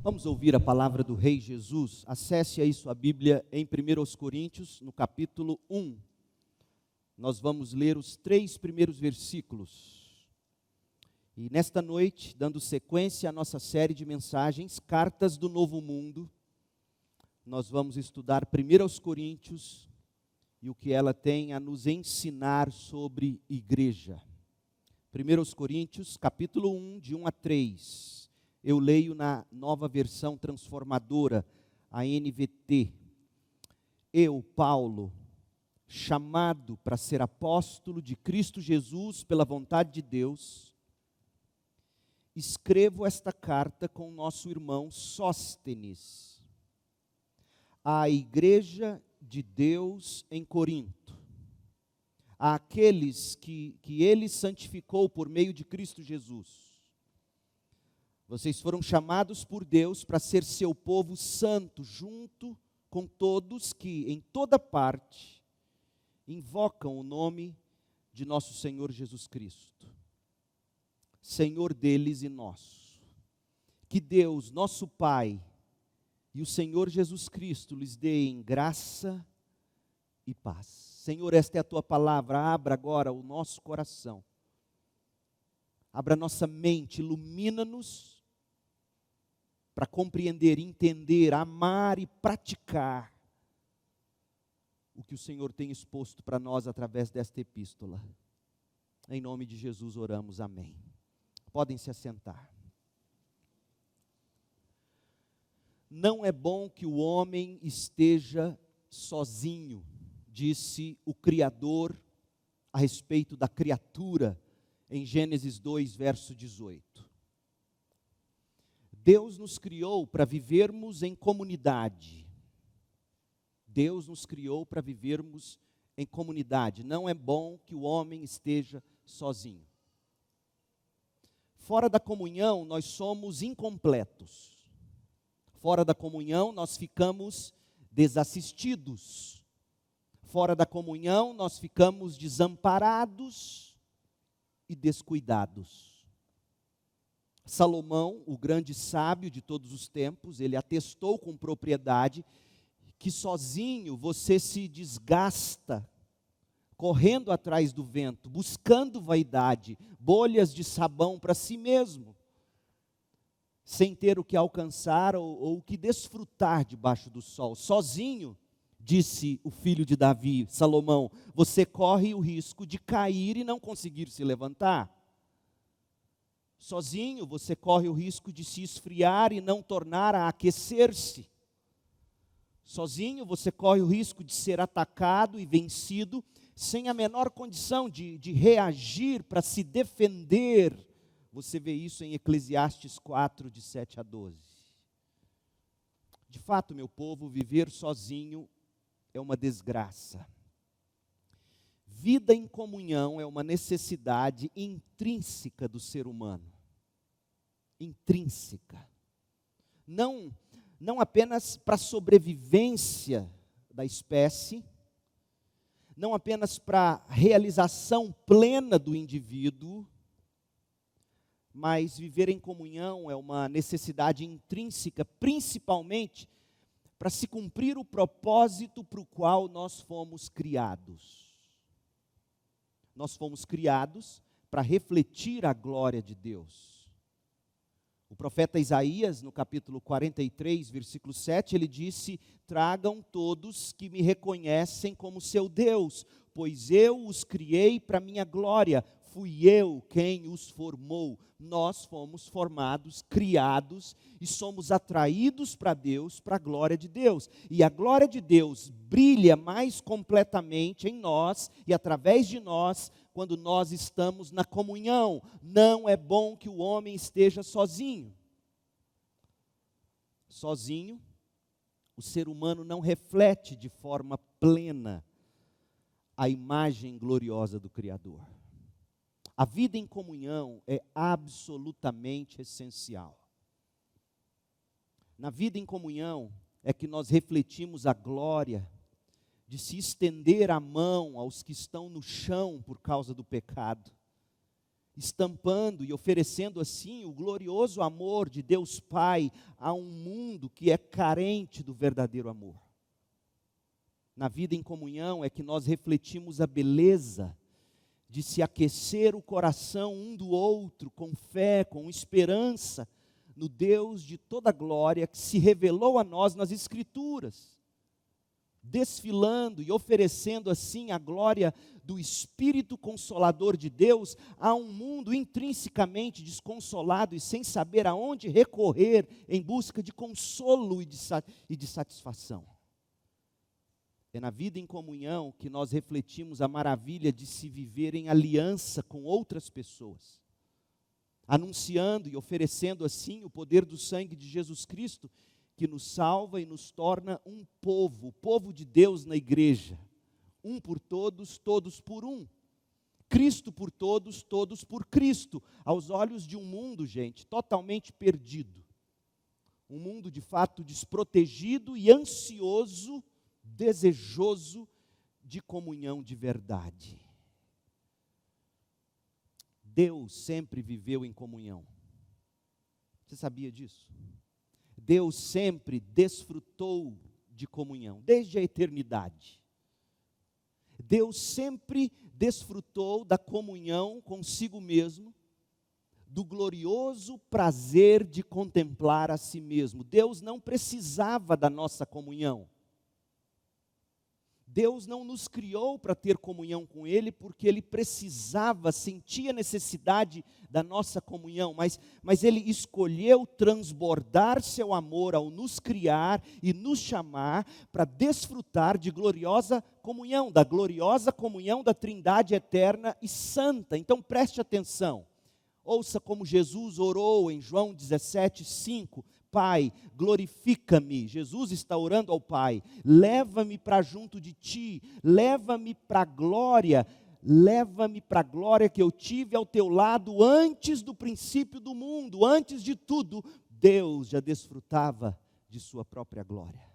Vamos ouvir a palavra do Rei Jesus. Acesse aí sua Bíblia em 1 Coríntios, no capítulo 1. Nós vamos ler os 3 primeiros versículos. E nesta noite, dando sequência à nossa série de mensagens, Cartas do Novo Mundo, nós vamos estudar 1 Coríntios e o que ela tem a nos ensinar sobre igreja. 1 Coríntios, capítulo 1, de 1 a 3. Eu leio na nova versão transformadora, a NVT. Eu, Paulo, chamado para ser apóstolo de Cristo Jesus pela vontade de Deus, escrevo esta carta com nosso irmão Sóstenes, à igreja de Deus em Corinto, àqueles que ele santificou por meio de Cristo Jesus. Vocês foram chamados por Deus para ser seu povo santo, junto com todos que, em toda parte, invocam o nome de nosso Senhor Jesus Cristo, Senhor deles e nosso. Que Deus, nosso Pai, e o Senhor Jesus Cristo lhes deem graça e paz. Senhor, esta é a Tua palavra, abra agora o nosso coração, abra nossa mente, ilumina-nos, para compreender, entender, amar e praticar o que o Senhor tem exposto para nós através desta epístola. Em nome de Jesus oramos, amém. Podem se assentar. Não é bom que o homem esteja sozinho, disse o Criador a respeito da criatura, em Gênesis 2, verso 18. Deus nos criou para vivermos em comunidade. Deus nos criou para vivermos em comunidade. Não é bom que o homem esteja sozinho. Fora da comunhão, nós somos incompletos. Fora da comunhão, nós ficamos desassistidos. Fora da comunhão, nós ficamos desamparados e descuidados. Salomão, o grande sábio de todos os tempos, ele atestou com propriedade que sozinho você se desgasta, correndo atrás do vento, buscando vaidade, bolhas de sabão para si mesmo, sem ter o que alcançar ou o que desfrutar debaixo do sol. Sozinho, disse o filho de Davi, Salomão, você corre o risco de cair e não conseguir se levantar. Sozinho você corre o risco de se esfriar e não tornar a aquecer-se. Sozinho você corre o risco de ser atacado e vencido, sem a menor condição de reagir para se defender. Você vê isso em Eclesiastes 4, de 7 a 12. De fato, meu povo, viver sozinho é uma desgraça. Vida em comunhão é uma necessidade intrínseca do ser humano. Intrínseca. Não apenas para a sobrevivência da espécie, não apenas para a realização plena do indivíduo, mas viver em comunhão é uma necessidade intrínseca, principalmente para se cumprir o propósito para o qual nós fomos criados. Nós fomos criados para refletir a glória de Deus. O profeta Isaías, no capítulo 43, versículo 7, ele disse: tragam todos que me reconhecem como seu Deus, pois eu os criei para minha glória, fui eu quem os formou. Nós fomos formados, criados e somos atraídos para Deus, para a glória de Deus. E a glória de Deus brilha mais completamente em nós e através de nós quando nós estamos na comunhão. Não é bom que o homem esteja sozinho. Sozinho, o ser humano não reflete de forma plena a imagem gloriosa do Criador. A vida em comunhão é absolutamente essencial. Na vida em comunhão é que nós refletimos a glória de se estender a mão aos que estão no chão por causa do pecado, estampando e oferecendo assim o glorioso amor de Deus Pai a um mundo que é carente do verdadeiro amor. Na vida em comunhão é que nós refletimos a beleza de se aquecer o coração um do outro com fé, com esperança no Deus de toda glória que se revelou a nós nas Escrituras, desfilando e oferecendo assim a glória do Espírito Consolador de Deus a um mundo intrinsecamente desconsolado e sem saber aonde recorrer em busca de consolo e de satisfação. É na vida em comunhão que nós refletimos a maravilha de se viver em aliança com outras pessoas, anunciando e oferecendo assim o poder do sangue de Jesus Cristo, que nos salva e nos torna um povo, o povo de Deus na igreja, um por todos, todos por um. Cristo por todos, todos por Cristo, aos olhos de um mundo, gente, totalmente perdido. Um mundo de fato desprotegido e ansioso, desejoso de comunhão de verdade. Deus sempre viveu em comunhão. Você sabia disso? Deus sempre desfrutou de comunhão, desde a eternidade. Deus sempre desfrutou da comunhão consigo mesmo, do glorioso prazer de contemplar a si mesmo. Deus não precisava da nossa comunhão. Deus não nos criou para ter comunhão com Ele, porque Ele precisava, sentia necessidade da nossa comunhão, mas Ele escolheu transbordar seu amor ao nos criar e nos chamar para desfrutar de gloriosa comunhão, da gloriosa comunhão da Trindade eterna e santa. Então preste atenção, ouça como Jesus orou em João 17:5. Pai, glorifica-me. Jesus está orando ao Pai. Leva-me para junto de Ti. Leva-me para a glória. Leva-me para a glória que eu tive ao Teu lado antes do princípio do mundo. Antes de tudo, Deus já desfrutava de Sua própria glória.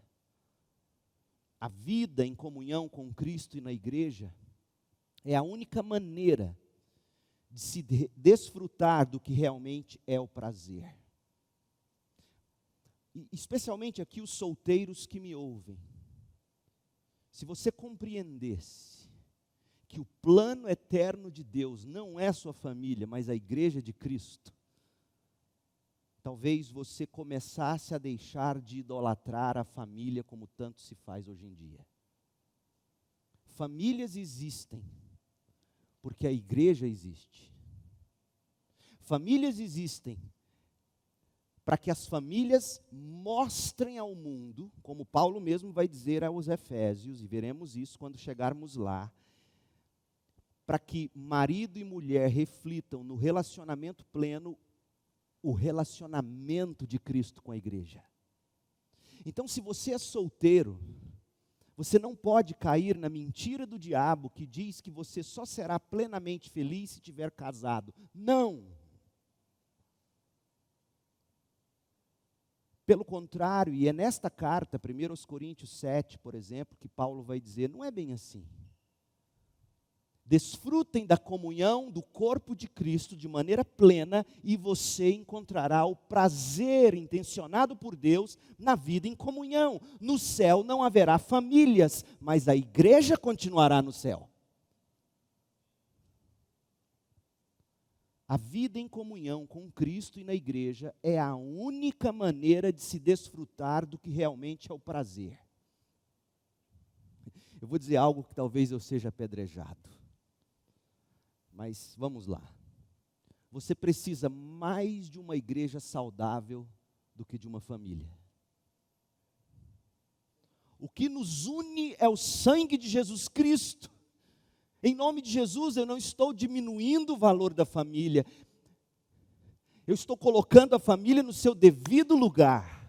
A vida em comunhão com Cristo e na igreja é a única maneira de se desfrutar do que realmente é o prazer. E especialmente aqui os solteiros que me ouvem. Se você compreendesse que o plano eterno de Deus não é a sua família, mas a igreja de Cristo, talvez você começasse a deixar de idolatrar a família como tanto se faz hoje em dia. Famílias existem porque a igreja existe. Famílias existem para que as famílias mostrem ao mundo, como Paulo mesmo vai dizer aos Efésios, e veremos isso quando chegarmos lá, para que marido e mulher reflitam no relacionamento pleno, o relacionamento de Cristo com a igreja. Então, se você é solteiro, você não pode cair na mentira do diabo que diz que você só será plenamente feliz se tiver casado. Não! Pelo contrário, e é nesta carta, 1 Coríntios 7, por exemplo, que Paulo vai dizer, não é bem assim. Desfrutem da comunhão do corpo de Cristo de maneira plena e você encontrará o prazer intencionado por Deus na vida em comunhão. No céu não haverá famílias, mas a igreja continuará no céu. A vida em comunhão com Cristo e na igreja é a única maneira de se desfrutar do que realmente é o prazer. Eu vou dizer algo que talvez eu seja apedrejado, mas vamos lá. Você precisa mais de uma igreja saudável do que de uma família. O que nos une é o sangue de Jesus Cristo. Em nome de Jesus, eu não estou diminuindo o valor da família. Eu estou colocando a família no seu devido lugar.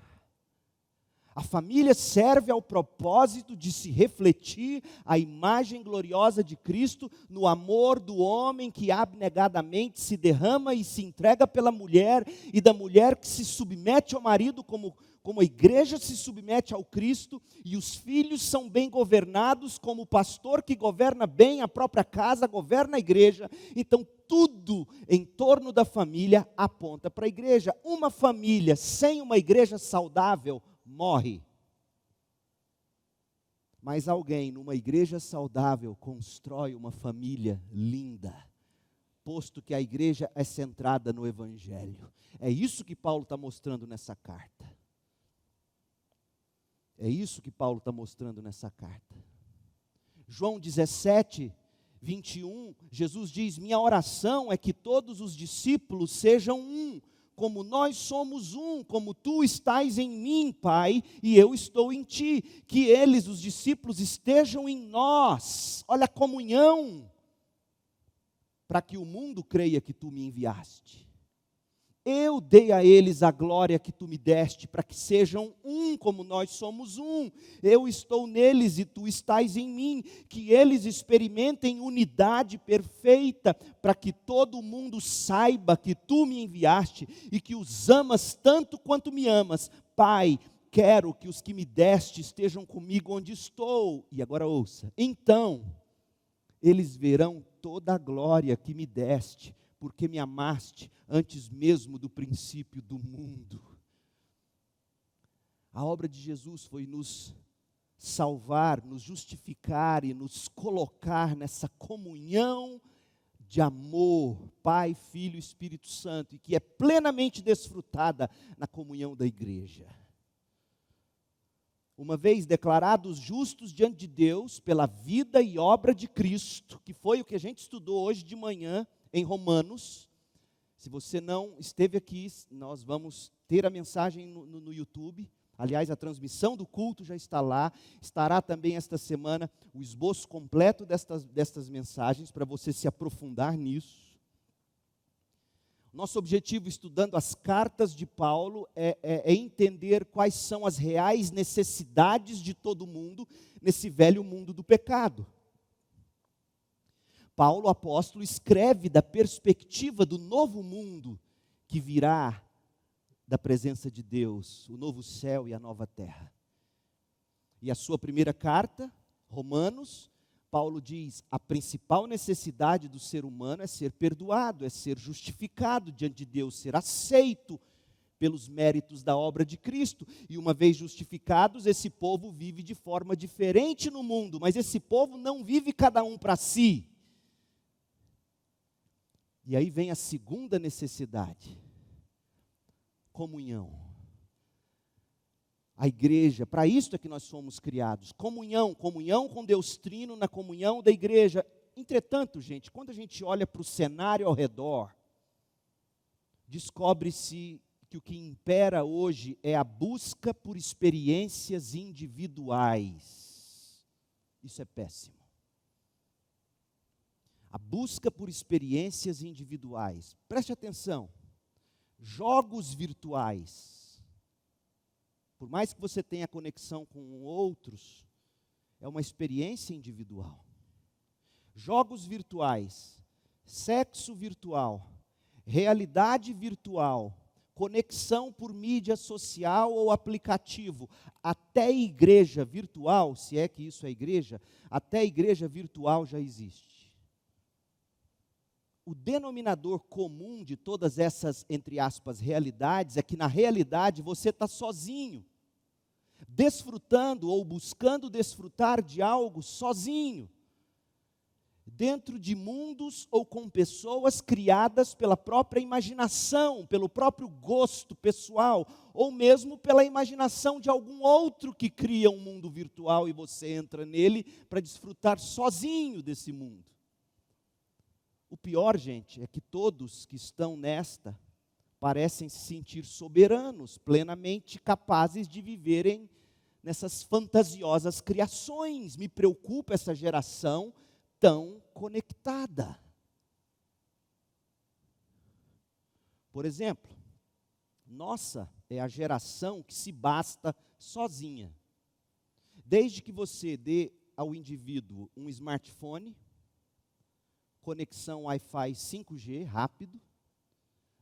A família serve ao propósito de se refletir a imagem gloriosa de Cristo no amor do homem que abnegadamente se derrama e se entrega pela mulher, e da mulher que se submete ao marido como como a igreja se submete ao Cristo e os filhos são bem governados, como o pastor que governa bem a própria casa, governa a igreja. Então, tudo em torno da família aponta para a igreja. Uma família sem uma igreja saudável morre. Mas alguém numa igreja saudável constrói uma família linda, posto que a igreja é centrada no Evangelho. É isso que Paulo está mostrando nessa carta. É isso que Paulo está mostrando nessa carta. João 17, 21, Jesus diz: minha oração é que todos os discípulos sejam um, como nós somos um, como tu estás em mim, Pai, e eu estou em ti. Que eles, os discípulos, estejam em nós. Olha a comunhão. Para que o mundo creia que tu me enviaste. Eu dei a eles a glória que tu me deste, para que sejam um como nós somos um. Eu estou neles e tu estás em mim. Que eles experimentem unidade perfeita, para que todo mundo saiba que tu me enviaste e que os amas tanto quanto me amas. Pai, quero que os que me deste estejam comigo onde estou. E agora ouça. Então, eles verão toda a glória que me deste, porque me amaste antes mesmo do princípio do mundo. A obra de Jesus foi nos salvar, nos justificar e nos colocar nessa comunhão de amor, Pai, Filho e Espírito Santo, e que é plenamente desfrutada na comunhão da igreja. Uma vez declarados justos diante de Deus pela vida e obra de Cristo, que foi o que a gente estudou hoje de manhã em Romanos. Se você não esteve aqui, nós vamos ter a mensagem no YouTube. Aliás, a transmissão do culto já está lá. Estará também esta semana o esboço completo destas mensagens, para você se aprofundar nisso. Nosso objetivo, estudando as cartas de Paulo, é entender quais são as reais necessidades de todo mundo nesse velho mundo do pecado. Paulo, apóstolo, escreve da perspectiva do novo mundo que virá da presença de Deus, o novo céu e a nova terra. E a sua primeira carta, Romanos, Paulo diz: a principal necessidade do ser humano é ser perdoado, é ser justificado diante de Deus, ser aceito pelos méritos da obra de Cristo. E uma vez justificados, esse povo vive de forma diferente no mundo, mas esse povo não vive cada um para si. E aí vem a segunda necessidade: comunhão. A igreja, para isso é que nós fomos criados, comunhão com Deus Trino, na comunhão da igreja. Entretanto, gente, quando a gente olha para o cenário ao redor, descobre-se que o que impera hoje é a busca por experiências individuais. Isso é péssimo. A busca por experiências individuais. Preste atenção, jogos virtuais. Por mais que você tenha conexão com outros, é uma experiência individual. Jogos virtuais, sexo virtual, realidade virtual, conexão por mídia social ou aplicativo, até igreja virtual, se é que isso é igreja, até igreja virtual já existe. O denominador comum de todas essas, entre aspas, realidades, é que na realidade você está sozinho, desfrutando ou buscando desfrutar de algo sozinho, dentro de mundos ou com pessoas criadas pela própria imaginação, pelo próprio gosto pessoal, ou mesmo pela imaginação de algum outro que cria um mundo virtual e você entra nele para desfrutar sozinho desse mundo. O pior, gente, é que todos que estão nesta parecem se sentir soberanos, plenamente capazes de viverem nessas fantasiosas criações. Me preocupa essa geração tão conectada. Por exemplo, nossa é a geração que se basta sozinha. Desde que você dê ao indivíduo um smartphone, conexão Wi-Fi 5G rápido,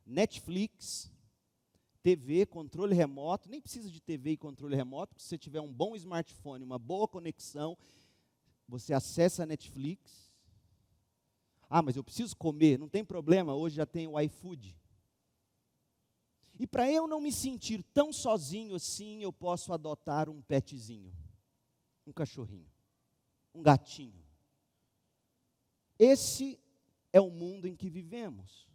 Netflix, TV, controle remoto, nem precisa de TV e controle remoto, porque se você tiver um bom smartphone, uma boa conexão, você acessa a Netflix. Ah, mas eu preciso comer, não tem problema, hoje já tem o iFood. E para eu não me sentir tão sozinho assim, eu posso adotar um petzinho, um cachorrinho, um gatinho. Esse é o mundo em que vivemos.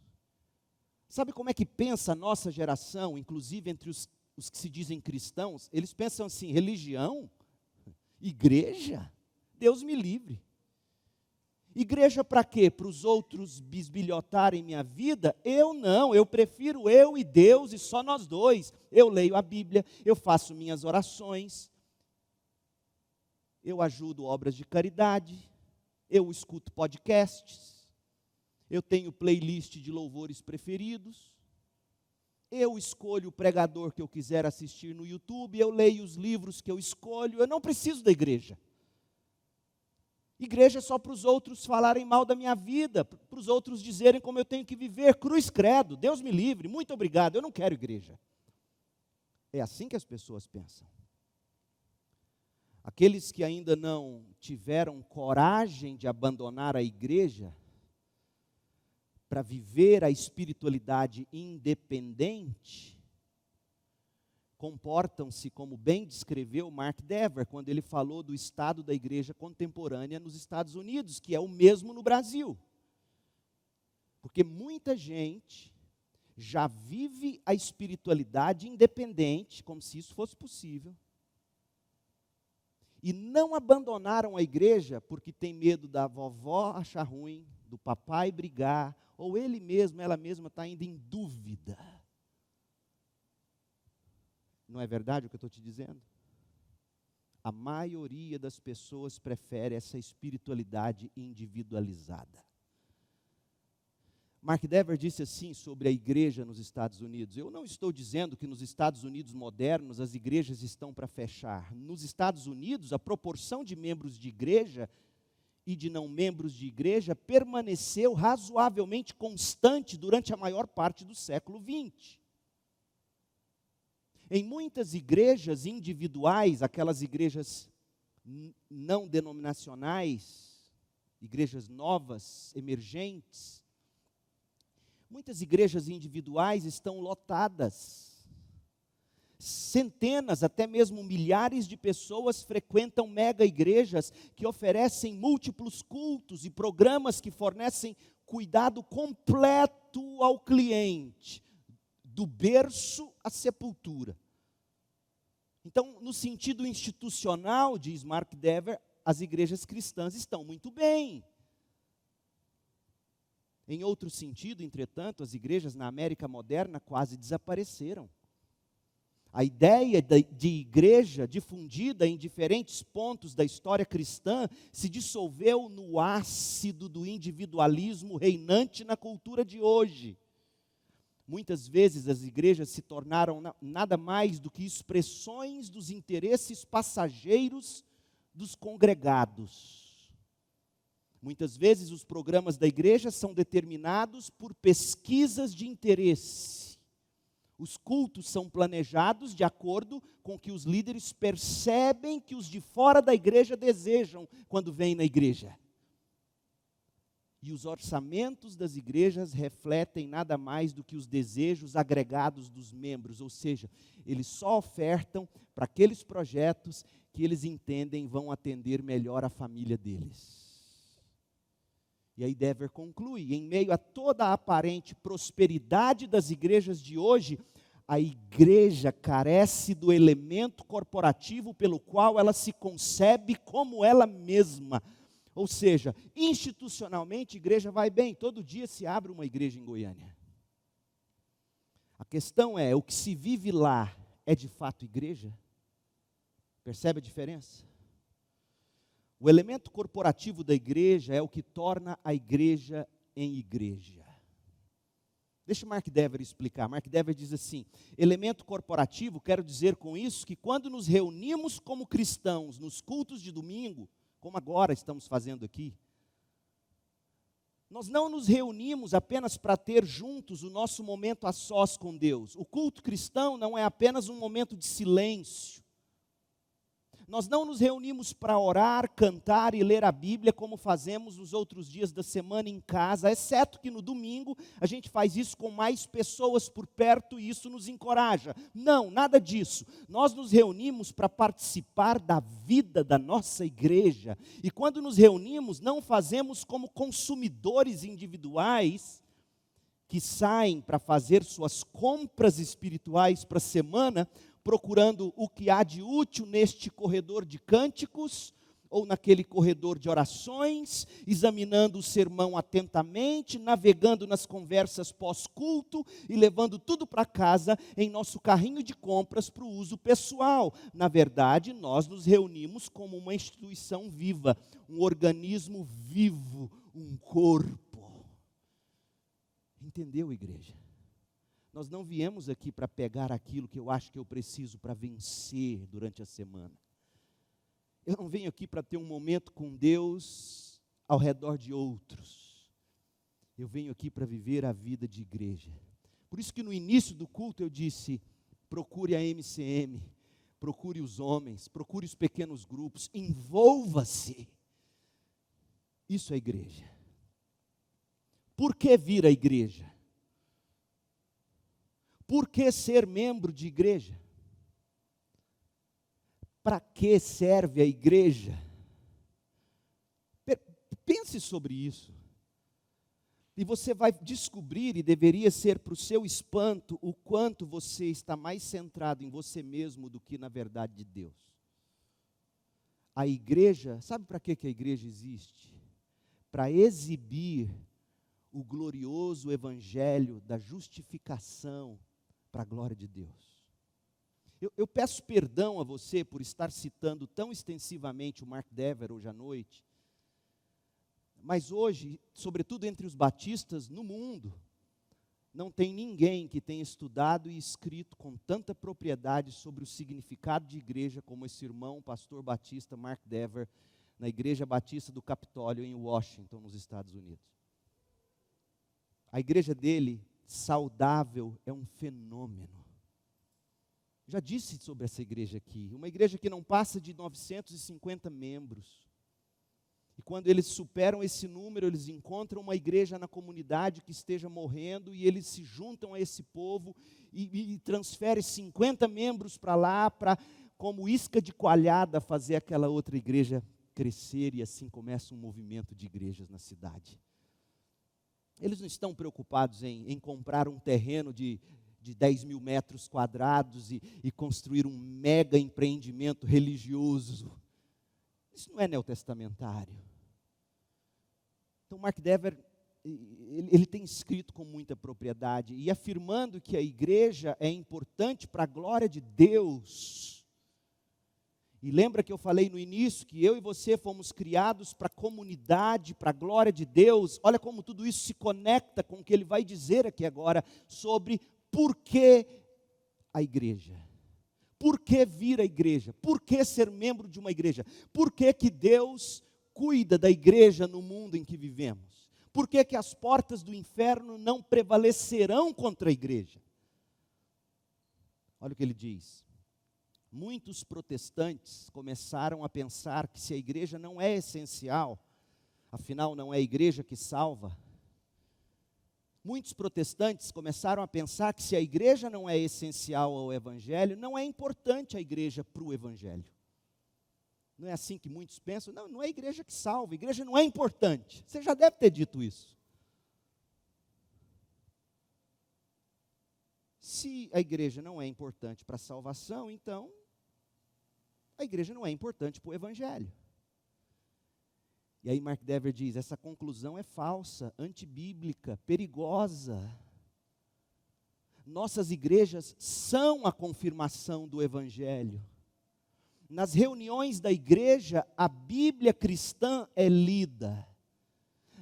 Sabe como é que pensa a nossa geração, inclusive entre os que se dizem cristãos? Eles pensam assim, religião, igreja, Deus me livre. Igreja para quê? Para os outros bisbilhotarem minha vida? Eu não, eu prefiro eu e Deus e só nós dois. Eu leio a Bíblia, eu faço minhas orações, eu ajudo obras de caridade, eu escuto podcasts, eu tenho playlist de louvores preferidos, eu escolho o pregador que eu quiser assistir no YouTube, eu leio os livros que eu escolho, eu não preciso da igreja. Igreja é só para os outros falarem mal da minha vida, para os outros dizerem como eu tenho que viver, cruz credo, Deus me livre, muito obrigado, eu não quero igreja. É assim que as pessoas pensam. Aqueles que ainda não tiveram coragem de abandonar a igreja para viver a espiritualidade independente, comportam-se como bem descreveu Mark Dever, quando ele falou do estado da igreja contemporânea nos Estados Unidos, que é o mesmo no Brasil. Porque muita gente já vive a espiritualidade independente, como se isso fosse possível, e não abandonaram a igreja porque tem medo da vovó achar ruim, do papai brigar, ou ele mesmo, ela mesma está ainda em dúvida. Não é verdade o que eu estou te dizendo? A maioria das pessoas prefere essa espiritualidade individualizada. Mark Dever disse assim sobre a igreja nos Estados Unidos: eu não estou dizendo que nos Estados Unidos modernos as igrejas estão para fechar. Nos Estados Unidos, a proporção de membros de igreja e de não membros de igreja permaneceu razoavelmente constante durante a maior parte do século XX. Em muitas igrejas individuais, aquelas igrejas não denominacionais, igrejas novas, emergentes, muitas igrejas individuais estão lotadas. Centenas, até mesmo milhares de pessoas frequentam mega igrejas que oferecem múltiplos cultos e programas que fornecem cuidado completo ao cliente, do berço à sepultura. Então, no sentido institucional, diz Mark Dever, as igrejas cristãs estão muito bem. Em outro sentido, entretanto, as igrejas na América moderna quase desapareceram. A ideia de igreja difundida em diferentes pontos da história cristã se dissolveu no ácido do individualismo reinante na cultura de hoje. Muitas vezes as igrejas se tornaram nada mais do que expressões dos interesses passageiros dos congregados. Muitas vezes os programas da igreja são determinados por pesquisas de interesse. Os cultos são planejados de acordo com o que os líderes percebem que os de fora da igreja desejam quando vêm na igreja. E os orçamentos das igrejas refletem nada mais do que os desejos agregados dos membros, ou seja, eles só ofertam para aqueles projetos que eles entendem vão atender melhor a família deles. E aí Dever conclui: em meio a toda a aparente prosperidade das igrejas de hoje, a igreja carece do elemento corporativo pelo qual ela se concebe como ela mesma. Ou seja, institucionalmente a igreja vai bem, todo dia se abre uma igreja em Goiânia. A questão é, o que se vive lá é de fato igreja? Percebe a diferença? O elemento corporativo da igreja é o que torna a igreja em igreja. Deixa Mark Dever explicar. Mark Dever diz assim: elemento corporativo, quero dizer com isso que quando nos reunimos como cristãos nos cultos de domingo, como agora estamos fazendo aqui, Nós não nos reunimos apenas para ter juntos o nosso momento a sós com Deus. O culto cristão não é apenas um momento de silêncio. Nós não nos reunimos para orar, cantar e ler a Bíblia como fazemos nos outros dias da semana em casa, exceto que no domingo a gente faz isso com mais pessoas por perto e isso nos encoraja. Não, nada disso. Nós nos reunimos para participar da vida da nossa igreja. E quando nos reunimos, não fazemos como consumidores individuais que saem para fazer suas compras espirituais para a semana, procurando o que há de útil neste corredor de cânticos, ou naquele corredor de orações, examinando o sermão atentamente, navegando nas conversas pós-culto e levando tudo para casa em nosso carrinho de compras para o uso pessoal. Na verdade, nós nos reunimos como uma instituição viva, um organismo vivo, um corpo. Entendeu, igreja? Nós não viemos aqui para pegar aquilo que eu acho que eu preciso para vencer durante a semana. Eu não venho aqui para ter um momento com Deus ao redor de outros. Eu venho aqui para viver a vida de igreja. Por isso que no início do culto eu disse, procure a MCM, procure os homens, procure os pequenos grupos, envolva-se. Isso é igreja. Por que vir à igreja? Por que ser membro de igreja? Para que serve a igreja? Pense sobre isso. E você vai descobrir, e deveria ser para o seu espanto, o quanto você está mais centrado em você mesmo do que na verdade de Deus. A igreja, sabe para que a igreja existe? Para exibir o glorioso evangelho da justificação para a glória de Deus. Eu peço perdão a você por estar citando tão extensivamente o Mark Dever hoje à noite, mas hoje, sobretudo entre os batistas no mundo, não tem ninguém que tenha estudado e escrito com tanta propriedade sobre o significado de igreja como esse irmão, pastor batista Mark Dever, na Igreja Batista do Capitólio em Washington, nos Estados Unidos. A igreja dele, saudável, é um fenômeno. Já disse sobre essa igreja aqui, uma igreja que não passa de 950 membros. E quando eles superam esse número, eles encontram uma igreja na comunidade que esteja morrendo e eles se juntam a esse povo e transferem 50 membros para lá, para, como isca de coalhada, fazer aquela outra igreja crescer, e assim começa um movimento de igrejas na cidade. Eles não estão preocupados em comprar um terreno de 10 mil metros quadrados e construir um mega empreendimento religioso. Isso não é neotestamentário. Então, Mark Dever, ele tem escrito com muita propriedade e afirmando que a igreja é importante para a glória de Deus. E lembra que eu falei no início que eu e você fomos criados para a comunidade, para a glória de Deus. Olha como tudo isso se conecta com o que ele vai dizer aqui agora sobre por que a igreja. Por que vir à igreja? Por que ser membro de uma igreja? Por que que Deus cuida da igreja no mundo em que vivemos? Por que que as portas do inferno não prevalecerão contra a igreja? Olha o que ele diz. Muitos protestantes começaram a pensar que se a igreja não é essencial, afinal não é a igreja que salva. Muitos protestantes começaram a pensar que se a igreja não é essencial ao evangelho, não é importante a igreja para o evangelho. Não é assim que muitos pensam? Não é a igreja que salva, a igreja não é importante. Você já deve ter dito isso. Se a igreja não é importante para a salvação, então a igreja não é importante para o evangelho. E aí Mark Dever diz, essa conclusão é falsa, antibíblica, perigosa. Nossas igrejas são a confirmação do evangelho. Nas reuniões da igreja, a Bíblia cristã é lida.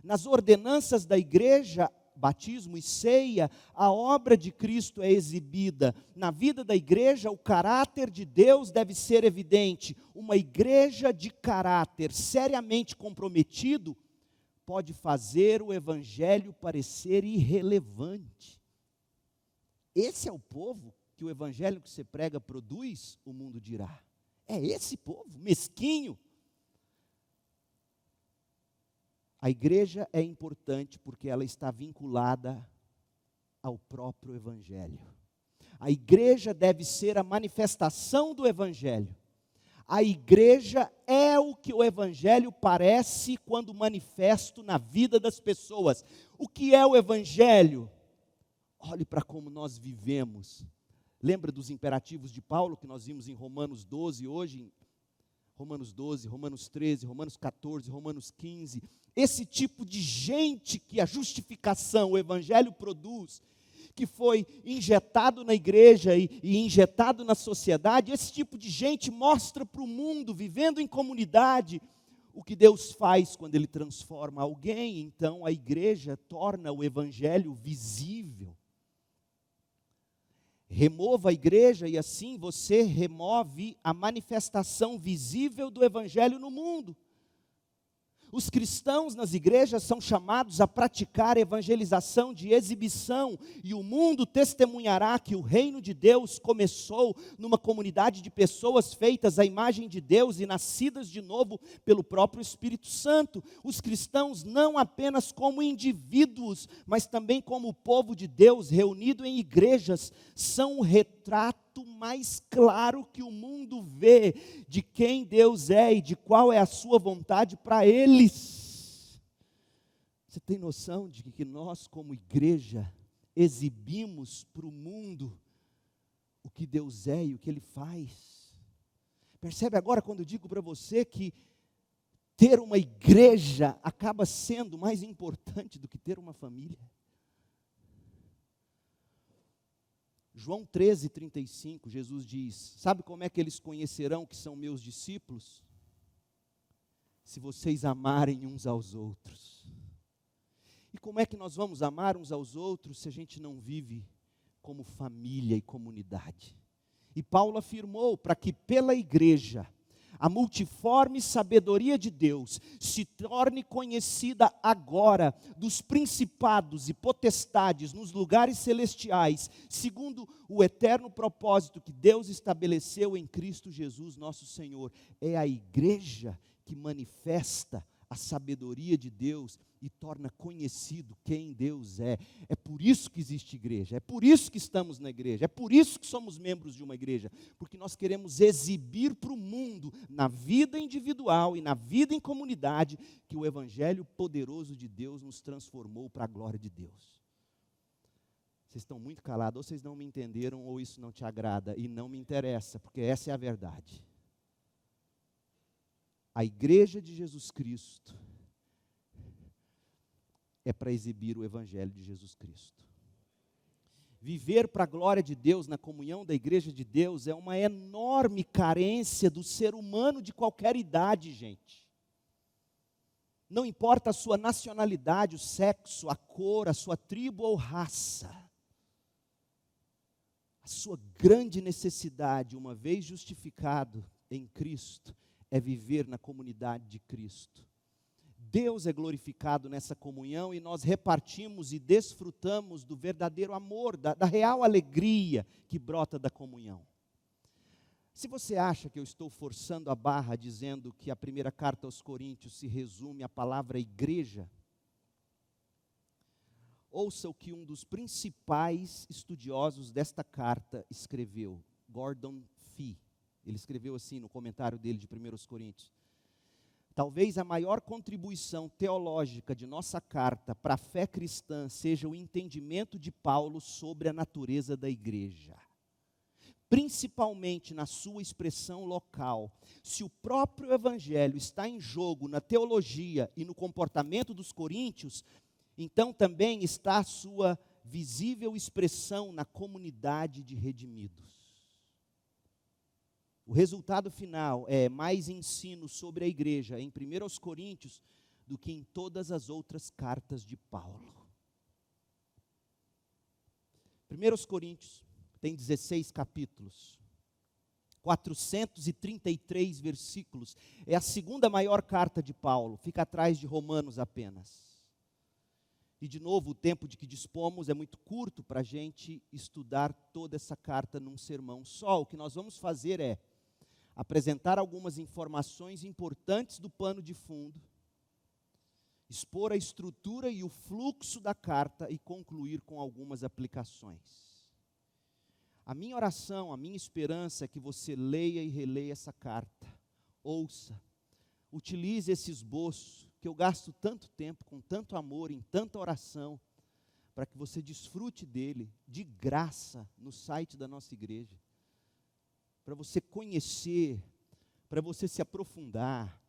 Nas ordenanças da igreja, batismo e ceia, a obra de Cristo é exibida. Na vida da igreja, o caráter de Deus deve ser evidente. Uma igreja de caráter seriamente comprometido pode fazer o evangelho parecer irrelevante. Esse é o povo que o evangelho que você prega produz, o mundo dirá. É esse povo, mesquinho. A igreja é importante porque ela está vinculada ao próprio evangelho. A igreja deve ser a manifestação do evangelho. A igreja é o que o evangelho parece quando manifesto na vida das pessoas. O que é o evangelho? Olhe para como nós vivemos. Lembra dos imperativos de Paulo que nós vimos em Romanos 12 hoje? Romanos 12, Romanos 13, Romanos 14, Romanos 15. Esse tipo de gente que a justificação, o evangelho produz, que foi injetado na igreja e injetado na sociedade, esse tipo de gente mostra para o mundo, vivendo em comunidade, o que Deus faz quando Ele transforma alguém. Então a igreja torna o evangelho visível. Remova a igreja e assim você remove a manifestação visível do evangelho no mundo. Os cristãos nas igrejas são chamados a praticar evangelização de exibição, e o mundo testemunhará que o reino de Deus começou numa comunidade de pessoas feitas à imagem de Deus e nascidas de novo pelo próprio Espírito Santo. Os cristãos não apenas como indivíduos, mas também como o povo de Deus reunido em igrejas, são o retrato mais claro que o mundo vê de quem Deus é e de qual é a sua vontade para eles. Você tem noção de que nós, como igreja, exibimos para o mundo o que Deus é e o que Ele faz? Percebe agora quando eu digo para você que ter uma igreja acaba sendo mais importante do que ter uma família? João 13, 35, Jesus diz: sabe como é que eles conhecerão que são meus discípulos? Se vocês amarem uns aos outros. E como é que nós vamos amar uns aos outros se a gente não vive como família e comunidade? E Paulo afirmou para que pela igreja a multiforme sabedoria de Deus se torne conhecida agora dos principados e potestades nos lugares celestiais, segundo o eterno propósito que Deus estabeleceu em Cristo Jesus, nosso Senhor. É a igreja que manifesta a sabedoria de Deus e torna conhecido quem Deus é. É por isso que existe igreja, é por isso que estamos na igreja, é por isso que somos membros de uma igreja, porque nós queremos exibir para o mundo, na vida individual e na vida em comunidade, que o evangelho poderoso de Deus nos transformou para a glória de Deus. Vocês estão muito calados, ou vocês não me entenderam, ou isso não te agrada, e não me interessa, porque essa é a verdade. A igreja de Jesus Cristo é para exibir o evangelho de Jesus Cristo. Viver para a glória de Deus, na comunhão da igreja de Deus, é uma enorme carência do ser humano de qualquer idade, gente. Não importa a sua nacionalidade, o sexo, a cor, a sua tribo ou raça. A sua grande necessidade, uma vez justificado em Cristo, é viver na comunidade de Cristo. Deus é glorificado nessa comunhão e nós repartimos e desfrutamos do verdadeiro amor, da real alegria que brota da comunhão. Se você acha que eu estou forçando a barra dizendo que a primeira carta aos Coríntios se resume à palavra igreja, ouça o que um dos principais estudiosos desta carta escreveu, Gordon Fee. Ele escreveu assim no comentário dele de 1 Coríntios: talvez a maior contribuição teológica de nossa carta para a fé cristã seja o entendimento de Paulo sobre a natureza da igreja. Principalmente na sua expressão local. Se o próprio evangelho está em jogo na teologia e no comportamento dos coríntios, então também está a sua visível expressão na comunidade de redimidos. O resultado final é mais ensino sobre a igreja em 1 Coríntios do que em todas as outras cartas de Paulo. 1 Coríntios tem 16 capítulos. 433 versículos. É a segunda maior carta de Paulo, fica atrás de Romanos apenas. E de novo, o tempo de que dispomos é muito curto para a gente estudar toda essa carta num sermão só. O que nós vamos fazer é apresentar algumas informações importantes do pano de fundo, expor a estrutura e o fluxo da carta e concluir com algumas aplicações. A minha oração, a minha esperança é que você leia e releia essa carta, ouça, utilize esse esboço, que eu gasto tanto tempo, com tanto amor, em tanta oração, para que você desfrute dele, de graça, no site da nossa igreja, para você conhecer, para você se aprofundar,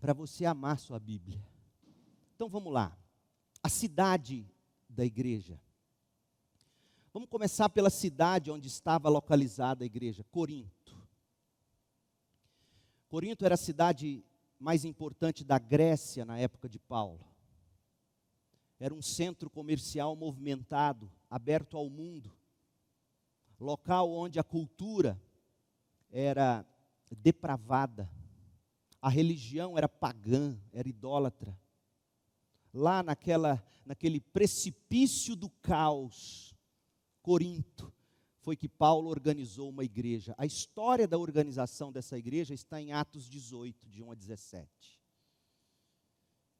para você amar sua Bíblia. Então vamos lá, a cidade da igreja. Vamos começar pela cidade onde estava localizada a igreja, Corinto. Corinto era a cidade mais importante da Grécia na época de Paulo. Era um centro comercial movimentado, aberto ao mundo. Local onde a cultura era depravada. A religião era pagã, era idólatra. Lá naquele precipício do caos, Corinto, foi que Paulo organizou uma igreja. A história da organização dessa igreja está em Atos 18, de 1 a 17.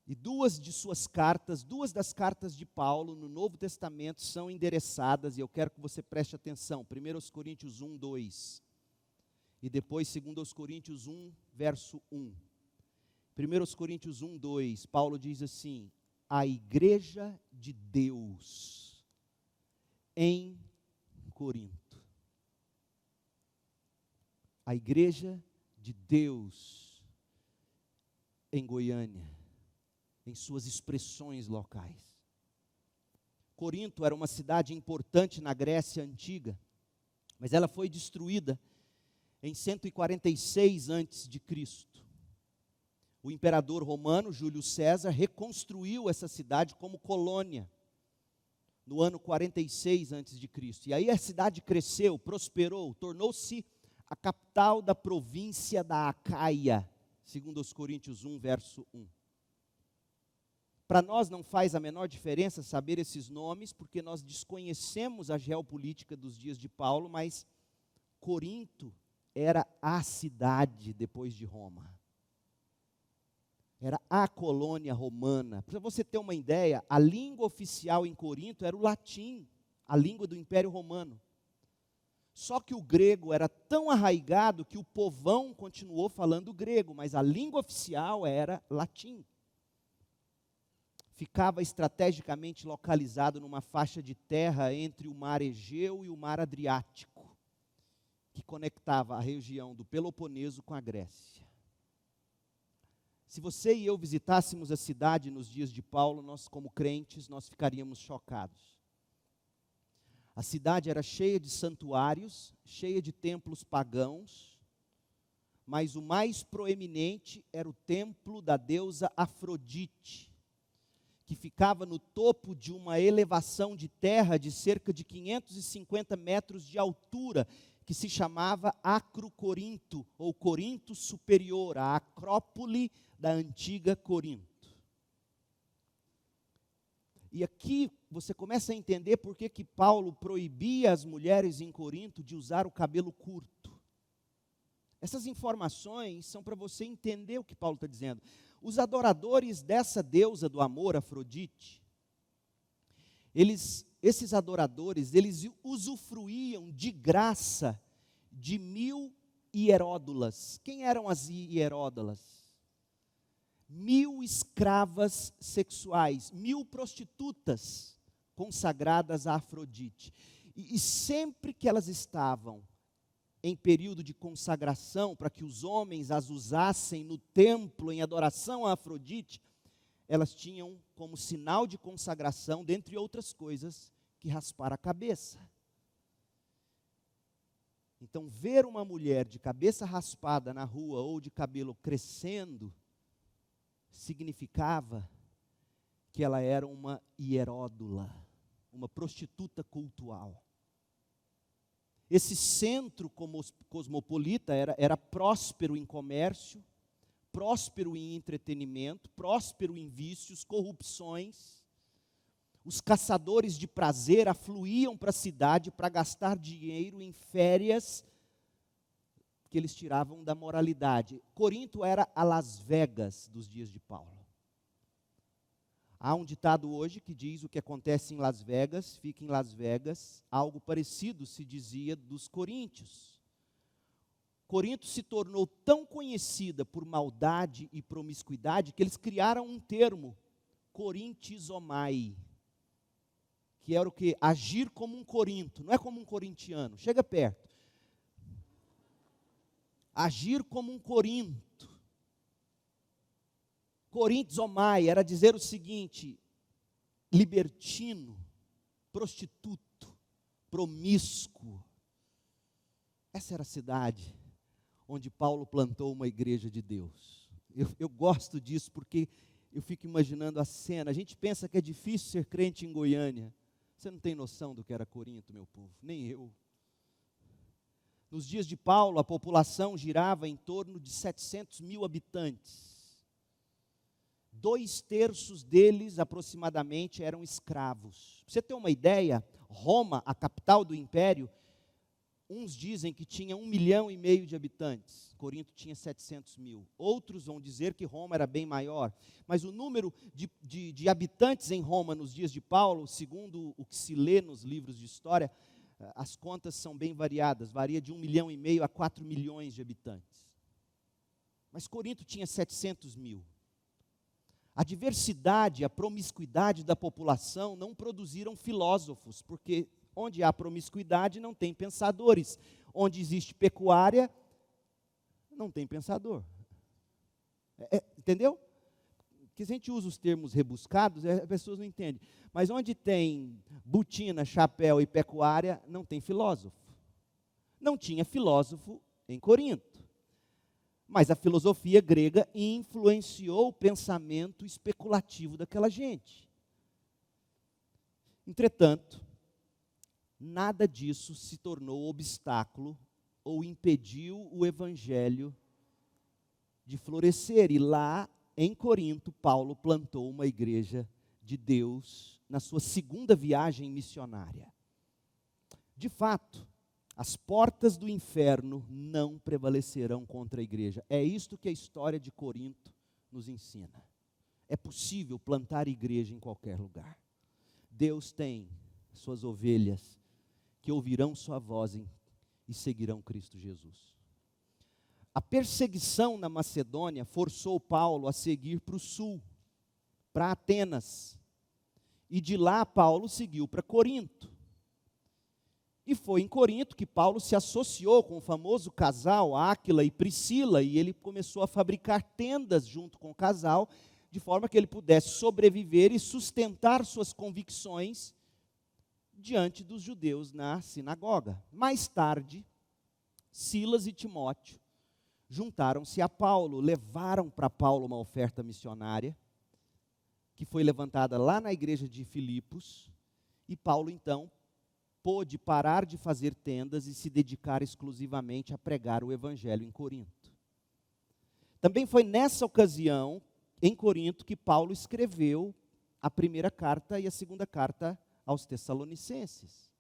E duas das cartas de Paulo no Novo Testamento são endereçadas, e eu quero que você preste atenção, 1 Coríntios 1, 2, e depois 2 Coríntios 1, verso 1. 1 Coríntios 1, 2, Paulo diz assim: a igreja de Deus em Corinto. A igreja de Deus em Goiânia, em suas expressões locais. Corinto era uma cidade importante na Grécia antiga, mas ela foi destruída em 146 a.C. O imperador romano, Júlio César, reconstruiu essa cidade como colônia no ano 46 a.C. E aí a cidade cresceu, prosperou, tornou-se a capital da província da Acaia, segundo os Coríntios 1, verso 1. Para nós não faz a menor diferença saber esses nomes, porque nós desconhecemos a geopolítica dos dias de Paulo, mas Corinto era a cidade depois de Roma. Era a colônia romana. Para você ter uma ideia, a língua oficial em Corinto era o latim, a língua do Império Romano. Só que o grego era tão arraigado que o povão continuou falando grego, mas a língua oficial era latim. Ficava estrategicamente localizado numa faixa de terra entre o mar Egeu e o mar Adriático, que conectava a região do Peloponeso com a Grécia. Se você e eu visitássemos a cidade nos dias de Paulo, nós como crentes, nós ficaríamos chocados. A cidade era cheia de santuários, cheia de templos pagãos, mas o mais proeminente era o templo da deusa Afrodite, que ficava no topo de uma elevação de terra de cerca de 550 metros de altura, que se chamava Acrocorinto, ou Corinto Superior, a acrópole da antiga Corinto. E aqui você começa a entender por que Paulo proibia as mulheres em Corinto de usar o cabelo curto. Essas informações são para você entender o que Paulo está dizendo. Os adoradores dessa deusa do amor, Afrodite, esses adoradores, eles usufruíam de graça de 1000 hieródulas. Quem eram as hieródulas? 1000 escravas sexuais, 1000 prostitutas consagradas a Afrodite. E sempre que elas estavam em período de consagração, para que os homens as usassem no templo em adoração a Afrodite, elas tinham como sinal de consagração, dentre outras coisas, que raspar a cabeça. Então, ver uma mulher de cabeça raspada na rua ou de cabelo crescendo, significava que ela era uma hieródula, uma prostituta cultual. Esse centro cosmopolita era próspero em comércio, próspero em entretenimento, próspero em vícios, corrupções. Os caçadores de prazer afluíam para a cidade para gastar dinheiro em férias que eles tiravam da moralidade. Corinto era a Las Vegas dos dias de Paulo. Há um ditado hoje que diz: o que acontece em Las Vegas, fica em Las Vegas. Algo parecido se dizia dos coríntios. Corinto se tornou tão conhecida por maldade e promiscuidade que eles criaram um termo, corintizomai, que era o quê? Agir como um corinto, não é como um corintiano, chega perto. Agir como um corinto. Corintizomai era dizer o seguinte: libertino, prostituto, promíscuo. Essa era a cidade onde Paulo plantou uma igreja de Deus. Eu gosto disso porque eu fico imaginando a cena. A gente pensa que é difícil ser crente em Goiânia. Você não tem noção do que era Corinto, meu povo, nem eu. Nos dias de Paulo, a população girava em torno de 700 mil habitantes. 2/3 deles, aproximadamente, eram escravos. Para você ter uma ideia, Roma, a capital do império, uns dizem que tinha 1,5 milhão de habitantes. Corinto tinha 700 mil. Outros vão dizer que Roma era bem maior. Mas o número de habitantes em Roma nos dias de Paulo, segundo o que se lê nos livros de história, as contas são bem variadas. Varia de 1,5 milhão a 4 milhões de habitantes. Mas Corinto tinha 700 mil. A diversidade, a promiscuidade da população não produziram filósofos, porque onde há promiscuidade não tem pensadores. Onde existe pecuária, não tem pensador. Entendeu? Porque se a gente usa os termos rebuscados, as pessoas não entendem. Mas onde tem botina, chapéu e pecuária, não tem filósofo. Não tinha filósofo em Corinto. Mas a filosofia grega influenciou o pensamento especulativo daquela gente. Entretanto, nada disso se tornou obstáculo ou impediu o evangelho de florescer. E lá, em Corinto, Paulo plantou uma igreja de Deus na sua segunda viagem missionária. De fato, as portas do inferno não prevalecerão contra a igreja. É isto que a história de Corinto nos ensina. É possível plantar igreja em qualquer lugar. Deus tem suas ovelhas que ouvirão sua voz e seguirão Cristo Jesus. A perseguição na Macedônia forçou Paulo a seguir para o sul, para Atenas. E de lá Paulo seguiu para Corinto. E foi em Corinto que Paulo se associou com o famoso casal Áquila e Priscila, e ele começou a fabricar tendas junto com o casal, de forma que ele pudesse sobreviver e sustentar suas convicções diante dos judeus na sinagoga. Mais tarde, Silas e Timóteo juntaram-se a Paulo, levaram para Paulo uma oferta missionária, que foi levantada lá na igreja de Filipos, e Paulo então pôde parar de fazer tendas e se dedicar exclusivamente a pregar o evangelho em Corinto. Também foi nessa ocasião, em Corinto, que Paulo escreveu a primeira carta e a segunda carta aos Tessalonicenses.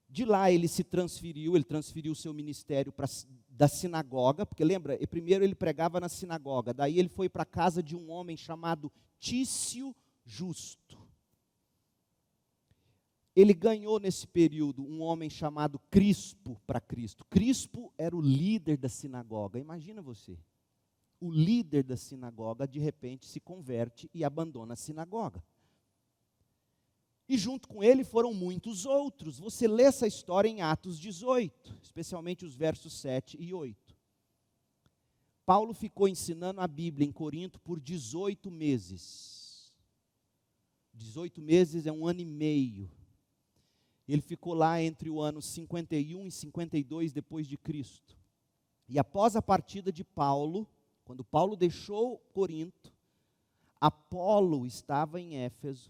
De lá ele transferiu o seu ministério da sinagoga, porque lembra, primeiro ele pregava na sinagoga, daí ele foi para a casa de um homem chamado Tício Justo. Ele ganhou nesse período um homem chamado Crispo para Cristo. Crispo era o líder da sinagoga. Imagina você, o líder da sinagoga de repente se converte e abandona a sinagoga. E junto com ele foram muitos outros. Você lê essa história em Atos 18, especialmente os versos 7 e 8. Paulo ficou ensinando a Bíblia em Corinto por 18 meses. 18 meses é 1 ano e meio. Ele ficou lá entre o ano 51 e 52 depois de Cristo. E após a partida de Paulo, quando Paulo deixou Corinto, Apolo estava em Éfeso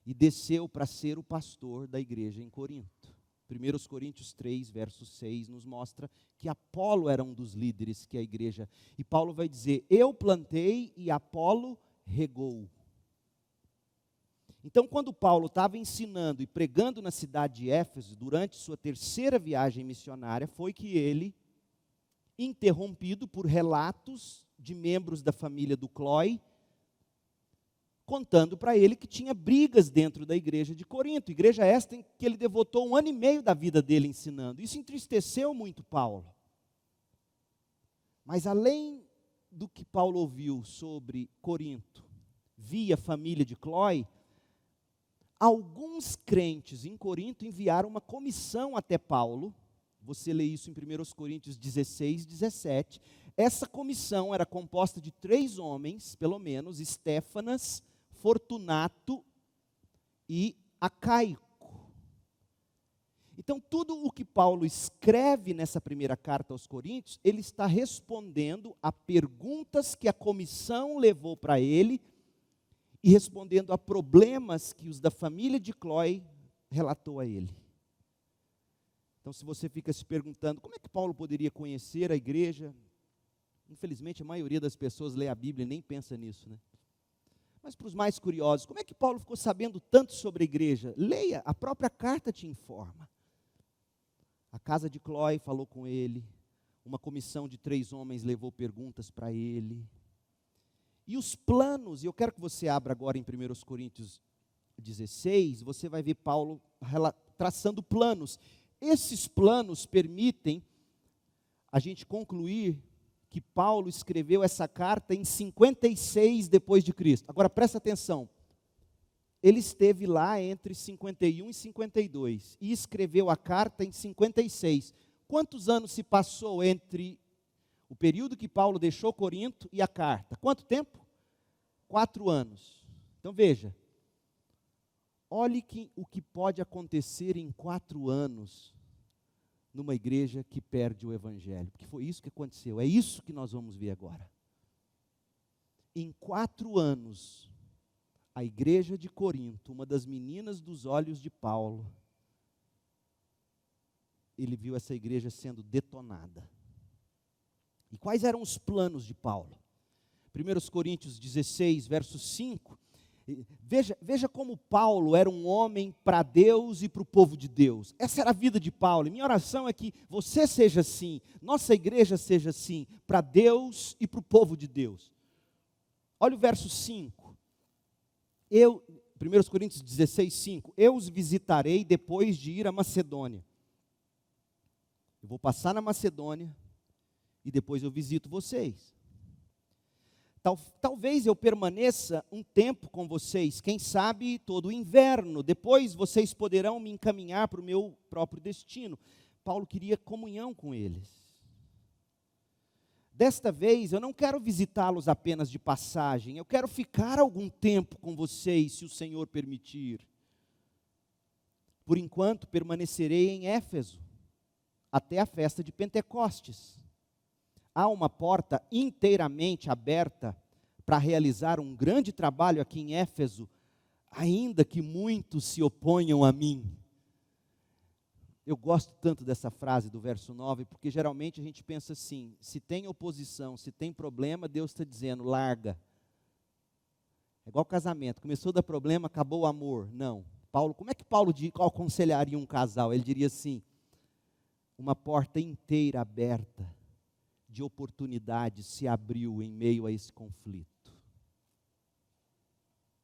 e desceu para ser o pastor da igreja em Corinto. 1 Coríntios 3, verso 6, nos mostra que Apolo era um dos líderes que a igreja... E Paulo vai dizer, eu plantei e Apolo regou. Então, quando Paulo estava ensinando e pregando na cidade de Éfeso, durante sua terceira viagem missionária, foi que ele, interrompido por relatos de membros da família do Clói, contando para ele que tinha brigas dentro da igreja de Corinto, igreja esta em que ele devotou 1 ano e meio da vida dele ensinando. Isso entristeceu muito Paulo. Mas além do que Paulo ouviu sobre Corinto, via família de Clói, alguns crentes em Corinto enviaram uma comissão até Paulo. Você lê isso em 1 Coríntios 16, 17. Essa comissão era composta de 3 homens, pelo menos, Estéfanas, Fortunato e Acaico. Então, tudo o que Paulo escreve nessa primeira carta aos Coríntios, ele está respondendo a perguntas que a comissão levou para ele e respondendo a problemas que os da família de Clói relatou a ele. Então, se você fica se perguntando, como é que Paulo poderia conhecer a igreja? Infelizmente, a maioria das pessoas lê a Bíblia e nem pensa nisso, né? Mas para os mais curiosos, como é que Paulo ficou sabendo tanto sobre a igreja? Leia, a própria carta te informa. A casa de Clói falou com ele, uma comissão de 3 homens levou perguntas para ele. E os planos, e eu quero que você abra agora em 1 Coríntios 16, você vai ver Paulo traçando planos. Esses planos permitem a gente concluir que Paulo escreveu essa carta em 56 depois de Cristo. Agora presta atenção. Ele esteve lá entre 51 e 52 e escreveu a carta em 56. Quantos anos se passou entre o período que Paulo deixou Corinto e a carta? Quanto tempo? 4 anos. Então veja, olhe o que pode acontecer em 4 anos numa igreja que perde o evangelho, porque foi isso que aconteceu, é isso que nós vamos ver agora. Em 4 anos, a igreja de Corinto, uma das meninas dos olhos de Paulo, ele viu essa igreja sendo detonada. E quais eram os planos de Paulo? 1 Coríntios 16, verso 5, veja como Paulo era um homem para Deus e para o povo de Deus. Essa era a vida de Paulo, e minha oração é que você seja assim, nossa igreja seja assim, para Deus e para o povo de Deus. Olha o verso 5, 1 Coríntios 16, 5, eu os visitarei depois de ir à Macedônia. Eu vou passar na Macedônia e depois eu visito vocês. Talvez eu permaneça um tempo com vocês, quem sabe todo o inverno, depois vocês poderão me encaminhar para o meu próprio destino. Paulo queria comunhão com eles. Desta vez eu não quero visitá-los apenas de passagem, eu quero ficar algum tempo com vocês, se o Senhor permitir. Por enquanto permanecerei em Éfeso, até a festa de Pentecostes. Há uma porta inteiramente aberta para realizar um grande trabalho aqui em Éfeso, ainda que muitos se oponham a mim. Eu gosto tanto dessa frase do verso 9, porque geralmente a gente pensa assim, se tem oposição, se tem problema, Deus está dizendo, larga. É igual casamento, começou a dar problema, acabou o amor. Não. Como é que Paulo aconselharia um casal? Ele diria assim, uma porta inteira aberta de oportunidade se abriu em meio a esse conflito.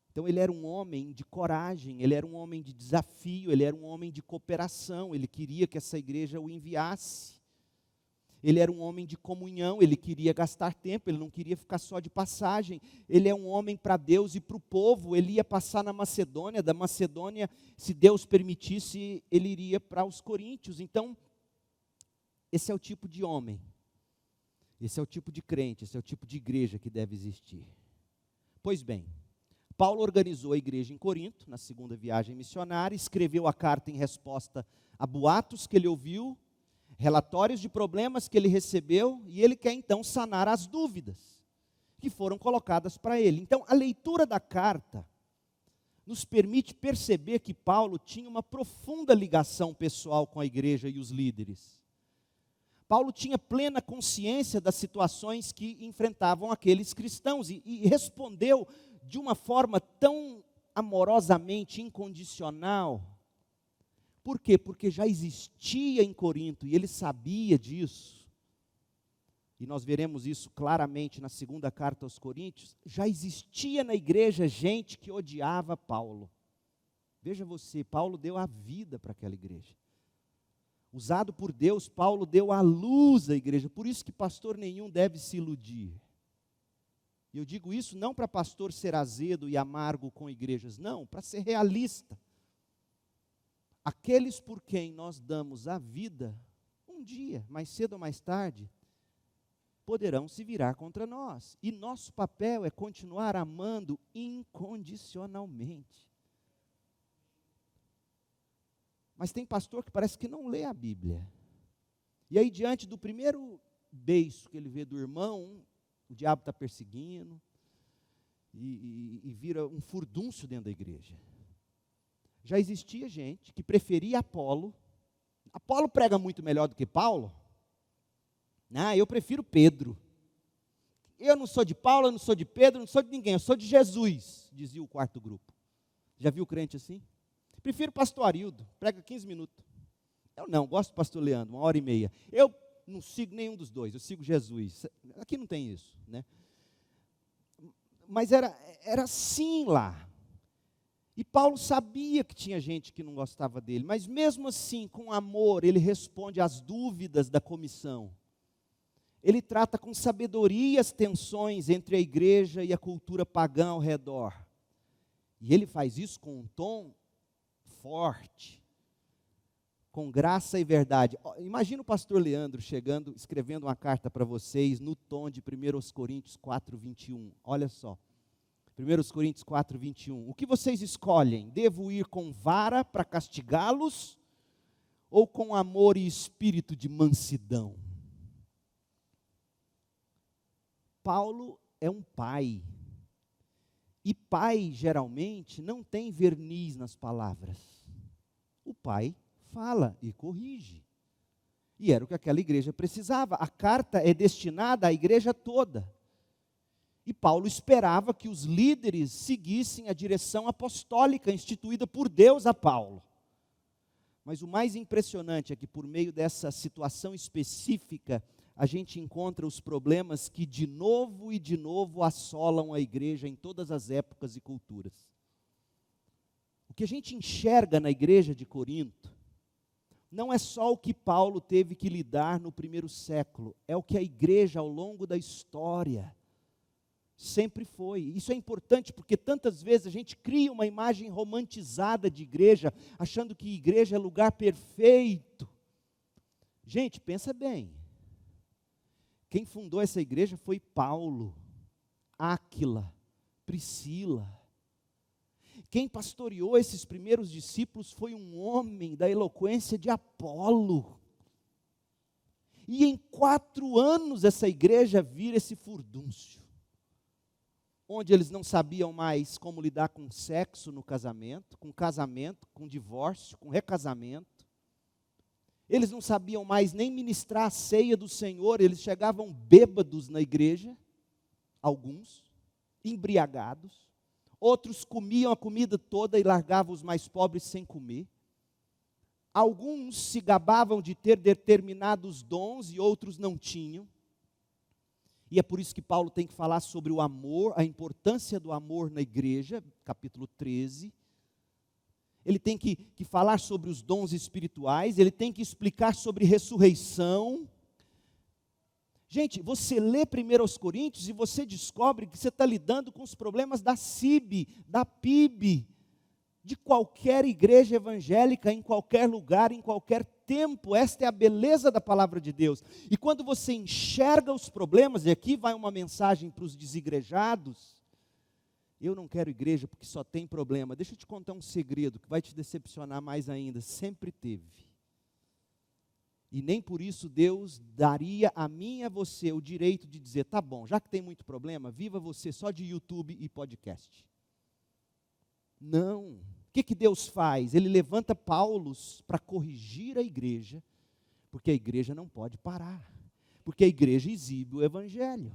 Então ele era um homem de coragem, ele era um homem de desafio, ele era um homem de cooperação, ele queria que essa igreja o enviasse. Ele era um homem de comunhão, ele queria gastar tempo, ele não queria ficar só de passagem. Ele é um homem para Deus e para o povo, ele ia passar na Macedônia, da Macedônia, se Deus permitisse, ele iria para os Coríntios. Então, esse é o tipo de homem. Esse é o tipo de crente, esse é o tipo de igreja que deve existir. Pois bem, Paulo organizou a igreja em Corinto, na segunda viagem missionária, escreveu a carta em resposta a boatos que ele ouviu, relatórios de problemas que ele recebeu, e ele quer então sanar as dúvidas que foram colocadas para ele. Então, a leitura da carta nos permite perceber que Paulo tinha uma profunda ligação pessoal com a igreja e os líderes. Paulo tinha plena consciência das situações que enfrentavam aqueles cristãos e respondeu de uma forma tão amorosamente incondicional. Por quê? Porque já existia em Corinto e ele sabia disso. E nós veremos isso claramente na segunda carta aos Coríntios. Já existia na igreja gente que odiava Paulo. Veja você, Paulo deu a vida para aquela igreja. Usado por Deus, Paulo deu a luz à igreja. Por isso que pastor nenhum deve se iludir. E eu digo isso não para pastor ser azedo e amargo com igrejas, não, para ser realista. Aqueles por quem nós damos a vida, um dia, mais cedo ou mais tarde, poderão se virar contra nós. E nosso papel é continuar amando incondicionalmente. Mas tem pastor que parece que não lê a Bíblia. E aí, diante do primeiro beiço que ele vê do irmão, o diabo está perseguindo, e vira um furdúncio dentro da igreja. Já existia gente que preferia Apolo. Apolo prega muito melhor do que Paulo. Eu prefiro Pedro. Eu não sou de Paulo, eu não sou de Pedro, eu não sou de ninguém, eu sou de Jesus, dizia o quarto grupo. Já viu crente assim? Prefiro pastor Arildo, prega 15 minutos. Eu não, gosto do pastor Leandro, 1h30. Eu não sigo nenhum dos dois, eu sigo Jesus. Aqui não tem isso, né? Mas era assim lá. E Paulo sabia que tinha gente que não gostava dele, mas mesmo assim, com amor, ele responde às dúvidas da comissão. Ele trata com sabedoria as tensões entre a igreja e a cultura pagã ao redor. E ele faz isso com um tom forte, com graça e verdade. Imagina o pastor Leandro chegando, escrevendo uma carta para vocês no tom de 1 Coríntios 4:21. Olha só, 1 Coríntios 4:21. O que vocês escolhem? Devo ir com vara para castigá-los ou com amor e espírito de mansidão? Paulo é um pai. E pai, geralmente, não tem verniz nas palavras. O pai fala e corrige. E era o que aquela igreja precisava. A carta é destinada à igreja toda. E Paulo esperava que os líderes seguissem a direção apostólica instituída por Deus a Paulo. Mas o mais impressionante é que por meio dessa situação específica, a gente encontra os problemas que de novo e de novo assolam a igreja em todas as épocas e culturas. O que a gente enxerga na igreja de Corinto não é só o que Paulo teve que lidar no primeiro século, é o que a igreja ao longo da história sempre foi. Isso é importante porque tantas vezes a gente cria uma imagem romantizada de igreja, achando que igreja é lugar perfeito. Gente, pensa bem. Quem fundou essa igreja foi Paulo, Áquila, Priscila. Quem pastoreou esses primeiros discípulos foi um homem da eloquência de Apolo. E em 4 anos essa igreja vira esse furdúncio, onde eles não sabiam mais como lidar com sexo no casamento, com divórcio, com recasamento. Eles não sabiam mais nem ministrar a ceia do Senhor, eles chegavam bêbados na igreja, alguns, embriagados. Outros comiam a comida toda e largavam os mais pobres sem comer. Alguns se gabavam de ter determinados dons e outros não tinham. E é por isso que Paulo tem que falar sobre o amor, a importância do amor na igreja, capítulo 13. Ele tem que falar sobre os dons espirituais, ele tem que explicar sobre ressurreição. Gente, você lê 1 Coríntios e você descobre que você está lidando com os problemas da CIB, da PIB, de qualquer igreja evangélica, em qualquer lugar, em qualquer tempo. Esta é a beleza da palavra de Deus. E quando você enxerga os problemas, e aqui vai uma mensagem para os desigrejados, eu não quero igreja porque só tem problema. Deixa eu te contar um segredo que vai te decepcionar mais ainda. Sempre teve. E nem por isso Deus daria a mim e a você o direito de dizer, tá bom, já que tem muito problema, viva você só de YouTube e podcast. Não. O que Deus faz? Ele levanta Paulo para corrigir a igreja, porque a igreja não pode parar, porque a igreja exibe o evangelho.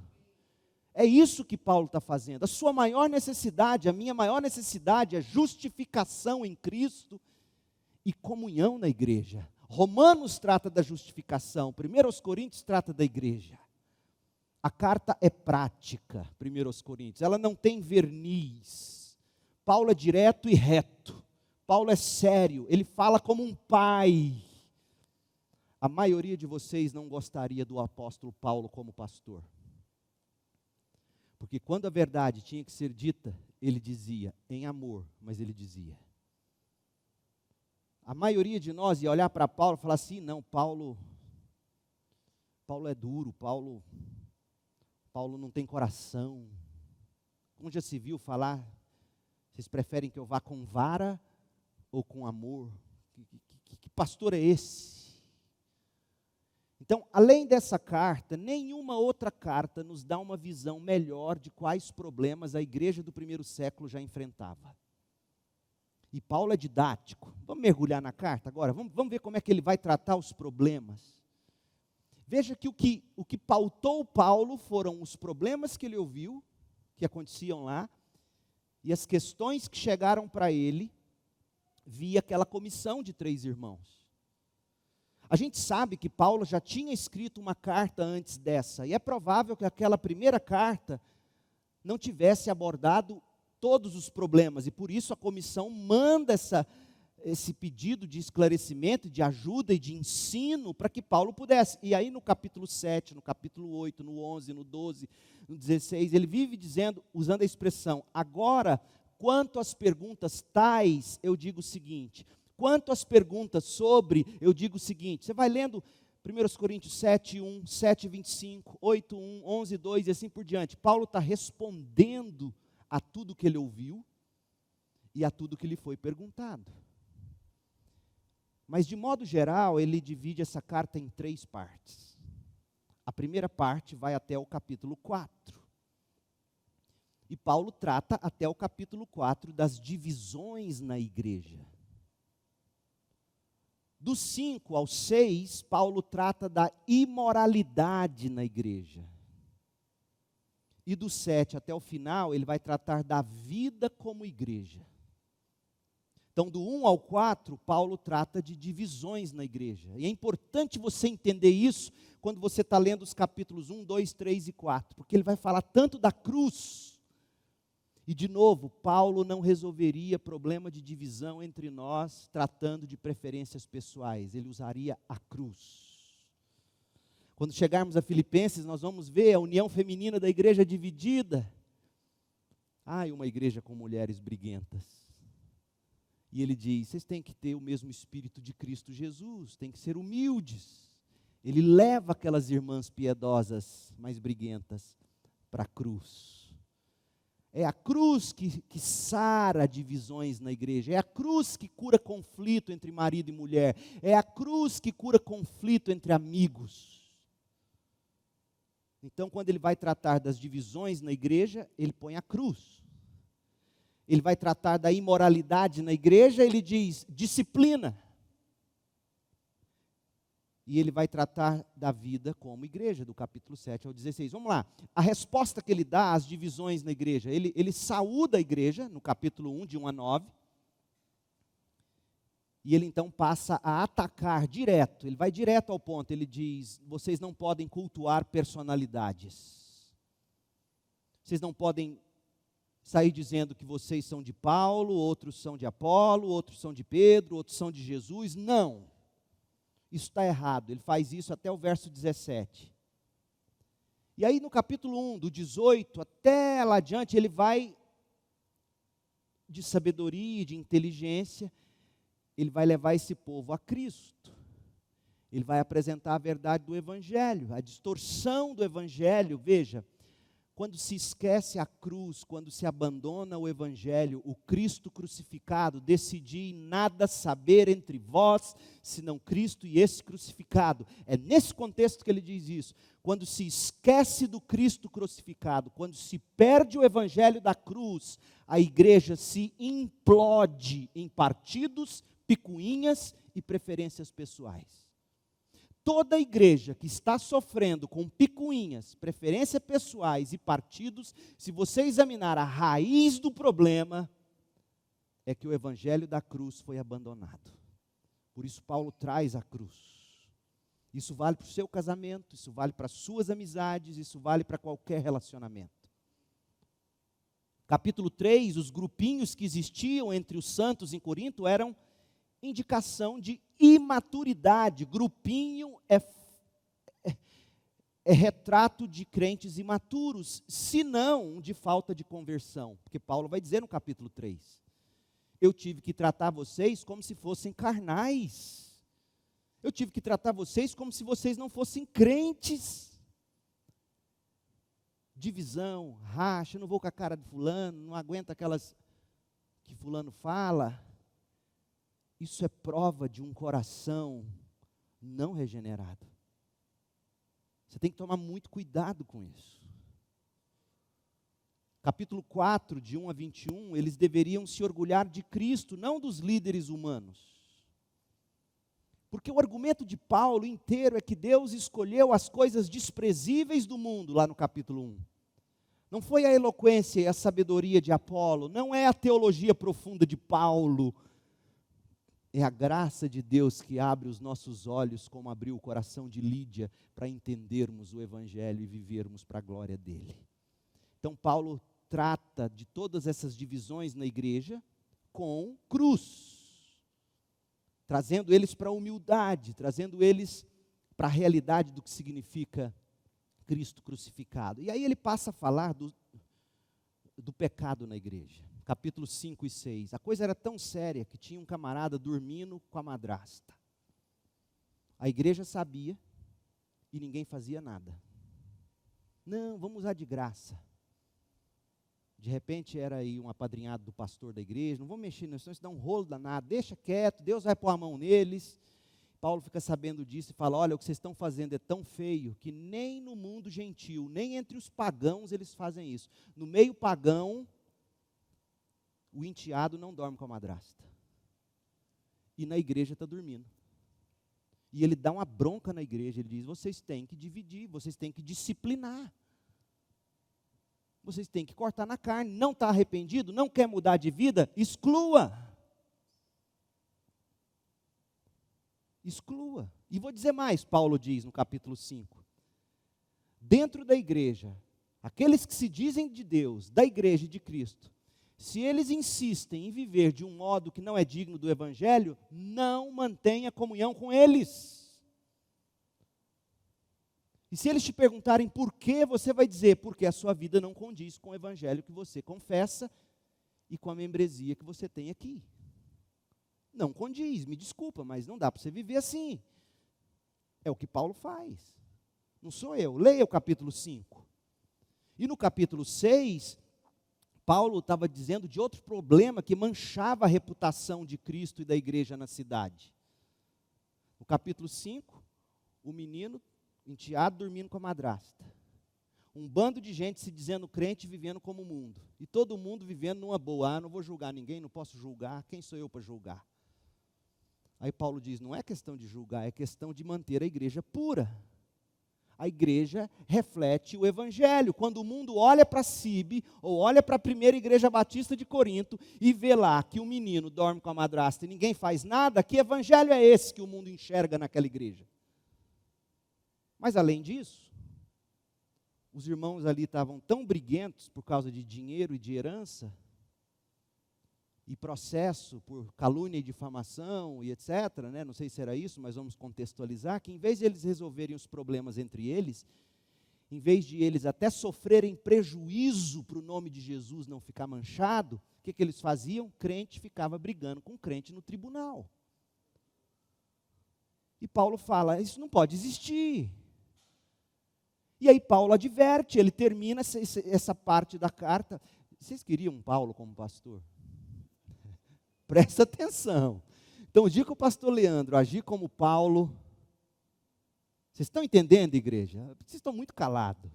É isso que Paulo está fazendo. A sua maior necessidade, a minha maior necessidade é justificação em Cristo e comunhão na igreja. Romanos trata da justificação, 1 Coríntios trata da igreja. A carta é prática, 1 Coríntios, ela não tem verniz. Paulo é direto e reto. Paulo é sério, ele fala como um pai. A maioria de vocês não gostaria do apóstolo Paulo como pastor. Porque quando a verdade tinha que ser dita, ele dizia em amor, mas ele dizia. A maioria de nós ia olhar para Paulo e falar assim, não, Paulo é duro, Paulo não tem coração. Como já se viu falar, vocês preferem que eu vá com vara ou com amor? Que pastor é esse? Então, além dessa carta, nenhuma outra carta nos dá uma visão melhor de quais problemas a igreja do primeiro século já enfrentava. E Paulo é didático. Vamos mergulhar na carta agora? Vamos ver como é que ele vai tratar os problemas. Veja que o que pautou Paulo foram os problemas que ele ouviu, que aconteciam lá, e as questões que chegaram para ele via aquela comissão de 3 irmãos. A gente sabe que Paulo já tinha escrito uma carta antes dessa, e é provável que aquela primeira carta não tivesse abordado todos os problemas, e por isso a comissão manda esse pedido de esclarecimento, de ajuda e de ensino para que Paulo pudesse. E aí no capítulo 7, no capítulo 8, no 11, no 12, no 16, ele vive dizendo, usando a expressão, agora, quanto às perguntas tais, eu digo o seguinte, quanto às perguntas sobre, eu digo o seguinte, você vai lendo 1 Coríntios 7, 1, 7, 25, 8, 1, 11, 2 e assim por diante. Paulo está respondendo a tudo que ele ouviu e a tudo que lhe foi perguntado. Mas de modo geral, ele divide essa carta em 3 partes. A primeira parte vai até o capítulo 4. E Paulo trata até o capítulo 4 das divisões na igreja. Do 5 ao 6, Paulo trata da imoralidade na igreja. E do 7 até o final, ele vai tratar da vida como igreja. Então, do 1 ao 4, Paulo trata de divisões na igreja. E é importante você entender isso quando você está lendo os capítulos 1, 2, 3 e 4. Porque ele vai falar tanto da cruz. E, de novo, Paulo não resolveria problema de divisão entre nós, tratando de preferências pessoais. Ele usaria a cruz. Quando chegarmos a Filipenses, nós vamos ver a união feminina da igreja dividida. E uma igreja com mulheres briguentas. E ele diz, vocês têm que ter o mesmo espírito de Cristo Jesus, têm que ser humildes. Ele leva aquelas irmãs piedosas, mais briguentas, para a cruz. É a cruz que sara divisões na igreja, é a cruz que cura conflito entre marido e mulher, é a cruz que cura conflito entre amigos. Então, quando ele vai tratar das divisões na igreja, ele põe a cruz. Ele vai tratar da imoralidade na igreja, ele diz disciplina. E ele vai tratar da vida como igreja, do capítulo 7 ao 16. Vamos lá, a resposta que ele dá às divisões na igreja, ele saúda a igreja, no capítulo 1, de 1 a 9. E ele então passa a atacar direto, ele vai direto ao ponto, ele diz, vocês não podem cultuar personalidades. Vocês não podem sair dizendo que vocês são de Paulo, outros são de Apolo, outros são de Pedro, outros são de Jesus. Não, isso está errado. Ele faz isso até o verso 17. E aí no capítulo 1, do 18 até lá adiante, ele vai de sabedoria, de inteligência, ele vai levar esse povo a Cristo. Ele vai apresentar a verdade do Evangelho, a distorção do Evangelho. Veja, quando se esquece a cruz, quando se abandona o Evangelho, o Cristo crucificado, decidi nada saber entre vós, senão Cristo e esse crucificado. É nesse contexto que ele diz isso. Quando se esquece do Cristo crucificado, quando se perde o Evangelho da cruz, a igreja se implode em partidos, picuinhas e preferências pessoais. Toda igreja que está sofrendo com picuinhas, preferências pessoais e partidos, se você examinar a raiz do problema, é que o evangelho da cruz foi abandonado. Por isso Paulo traz a cruz. Isso vale para o seu casamento, isso vale para as suas amizades, isso vale para qualquer relacionamento. Capítulo 3, os grupinhos que existiam entre os santos em Corinto eram indicação de imaturidade. Grupinho é retrato de crentes imaturos, se não de falta de conversão. Porque Paulo vai dizer no capítulo 3, eu tive que tratar vocês como se fossem carnais. Eu tive que tratar vocês como se vocês não fossem crentes. Divisão, racha, eu não vou com a cara de fulano, não aguento aquelas que fulano fala. Isso é prova de um coração não regenerado. Você tem que tomar muito cuidado com isso. Capítulo 4, de 1 a 21, eles deveriam se orgulhar de Cristo, não dos líderes humanos. Porque o argumento de Paulo inteiro é que Deus escolheu as coisas desprezíveis do mundo, lá no capítulo 1. Não foi a eloquência e a sabedoria de Apolo, não é a teologia profunda de Paulo. É a graça de Deus que abre os nossos olhos, como abriu o coração de Lídia, para entendermos o Evangelho e vivermos para a glória dele. Então Paulo trata de todas essas divisões na igreja com cruz, trazendo eles para a humildade, trazendo eles para a realidade do que significa Cristo crucificado. E aí ele passa a falar do pecado na igreja. Capítulos 5 e 6. A coisa era tão séria que tinha um camarada dormindo com a madrasta. A igreja sabia e ninguém fazia nada. Não, vamos usar de graça. De repente era aí um apadrinhado do pastor da igreja, não vamos mexer nisso, isso dá um rolo danado, deixa quieto, Deus vai pôr a mão neles. Paulo fica sabendo disso e fala, olha, o que vocês estão fazendo é tão feio que nem no mundo gentil, nem entre os pagãos eles fazem isso. No meio pagão, o enteado não dorme com a madrasta. E na igreja está dormindo. E ele dá uma bronca na igreja, ele diz, vocês têm que dividir, vocês têm que disciplinar. Vocês têm que cortar na carne. Não está arrependido, não quer mudar de vida, exclua. Exclua. E vou dizer mais, Paulo diz no capítulo 5. Dentro da igreja, aqueles que se dizem de Deus, da igreja e de Cristo, se eles insistem em viver de um modo que não é digno do Evangelho, não mantenha comunhão com eles. E se eles te perguntarem por quê, você vai dizer, porque a sua vida não condiz com o Evangelho que você confessa e com a membresia que você tem aqui. Não condiz, me desculpa, mas não dá para você viver assim. É o que Paulo faz. Não sou eu. Leia o capítulo 5. E no capítulo 6... Paulo estava dizendo de outro problema que manchava a reputação de Cristo e da igreja na cidade. No capítulo 5, o menino enteado dormindo com a madrasta. Um bando de gente se dizendo crente e vivendo como o mundo. E todo mundo vivendo numa boa. Não vou julgar ninguém, não posso julgar. Quem sou eu para julgar? Aí Paulo diz, não é questão de julgar, é questão de manter a igreja pura. A igreja reflete o Evangelho. Quando o mundo olha para Cibe, ou olha para a primeira igreja batista de Corinto, e vê lá que o menino dorme com a madrasta e ninguém faz nada, que evangelho é esse que o mundo enxerga naquela igreja? Mas além disso, os irmãos ali estavam tão briguentos por causa de dinheiro e de herança, e processo por calúnia e difamação e etc., né? Não sei se era isso, mas vamos contextualizar, que em vez de eles resolverem os problemas entre eles, em vez de eles até sofrerem prejuízo para o nome de Jesus não ficar manchado, o que eles faziam? Crente ficava brigando com crente no tribunal. E Paulo fala, isso não pode existir. E aí Paulo adverte, ele termina essa parte da carta. Vocês queriam Paulo como pastor? Presta atenção. Então, o dia que o pastor Leandro agir como Paulo, vocês estão entendendo, igreja? Vocês estão muito calados.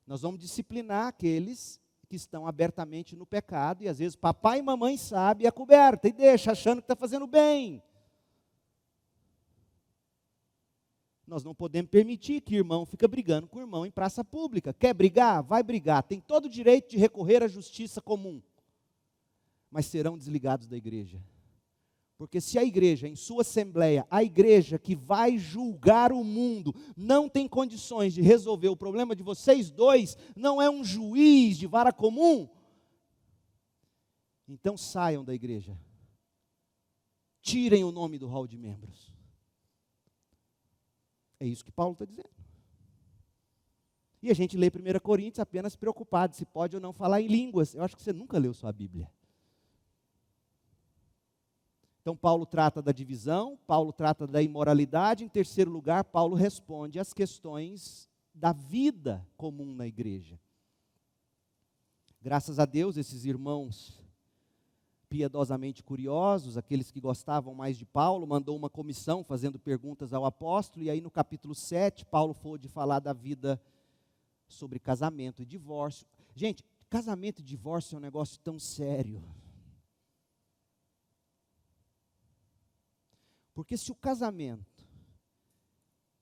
Nós vamos disciplinar aqueles que estão abertamente no pecado, e às vezes papai e mamãe sabem, é coberta, e deixa achando que está fazendo bem. Nós não podemos permitir que irmão fique brigando com irmão em praça pública. Quer brigar? Vai brigar. Tem todo o direito de recorrer à justiça comum. Mas serão desligados da igreja. Porque se a igreja, em sua assembleia, a igreja que vai julgar o mundo, não tem condições de resolver o problema de vocês dois, não é um juiz de vara comum, então saiam da igreja. Tirem o nome do hall de membros. É isso que Paulo está dizendo. E a gente lê 1 Coríntios apenas preocupado se pode ou não falar em línguas. Eu acho que você nunca leu sua Bíblia. Então, Paulo trata da divisão, Paulo trata da imoralidade. Em terceiro lugar, Paulo responde às questões da vida comum na igreja. Graças a Deus, esses irmãos piedosamente curiosos, aqueles que gostavam mais de Paulo, mandou uma comissão fazendo perguntas ao apóstolo, e aí no capítulo 7, Paulo foi de falar da vida sobre casamento e divórcio. Gente, casamento e divórcio é um negócio tão sério. Porque se o casamento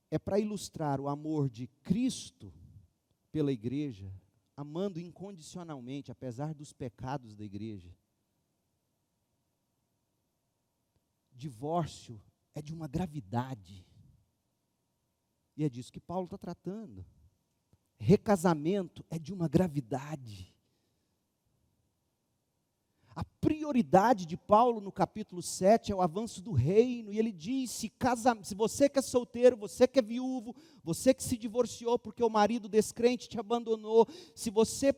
é para ilustrar o amor de Cristo pela igreja, amando incondicionalmente, apesar dos pecados da igreja, divórcio é de uma gravidade. E é disso que Paulo está tratando. Recasamento é de uma gravidade. A prioridade de Paulo no capítulo 7 é o avanço do reino, e ele diz, se você que é solteiro, você que é viúvo, você que se divorciou porque o marido descrente te abandonou, se você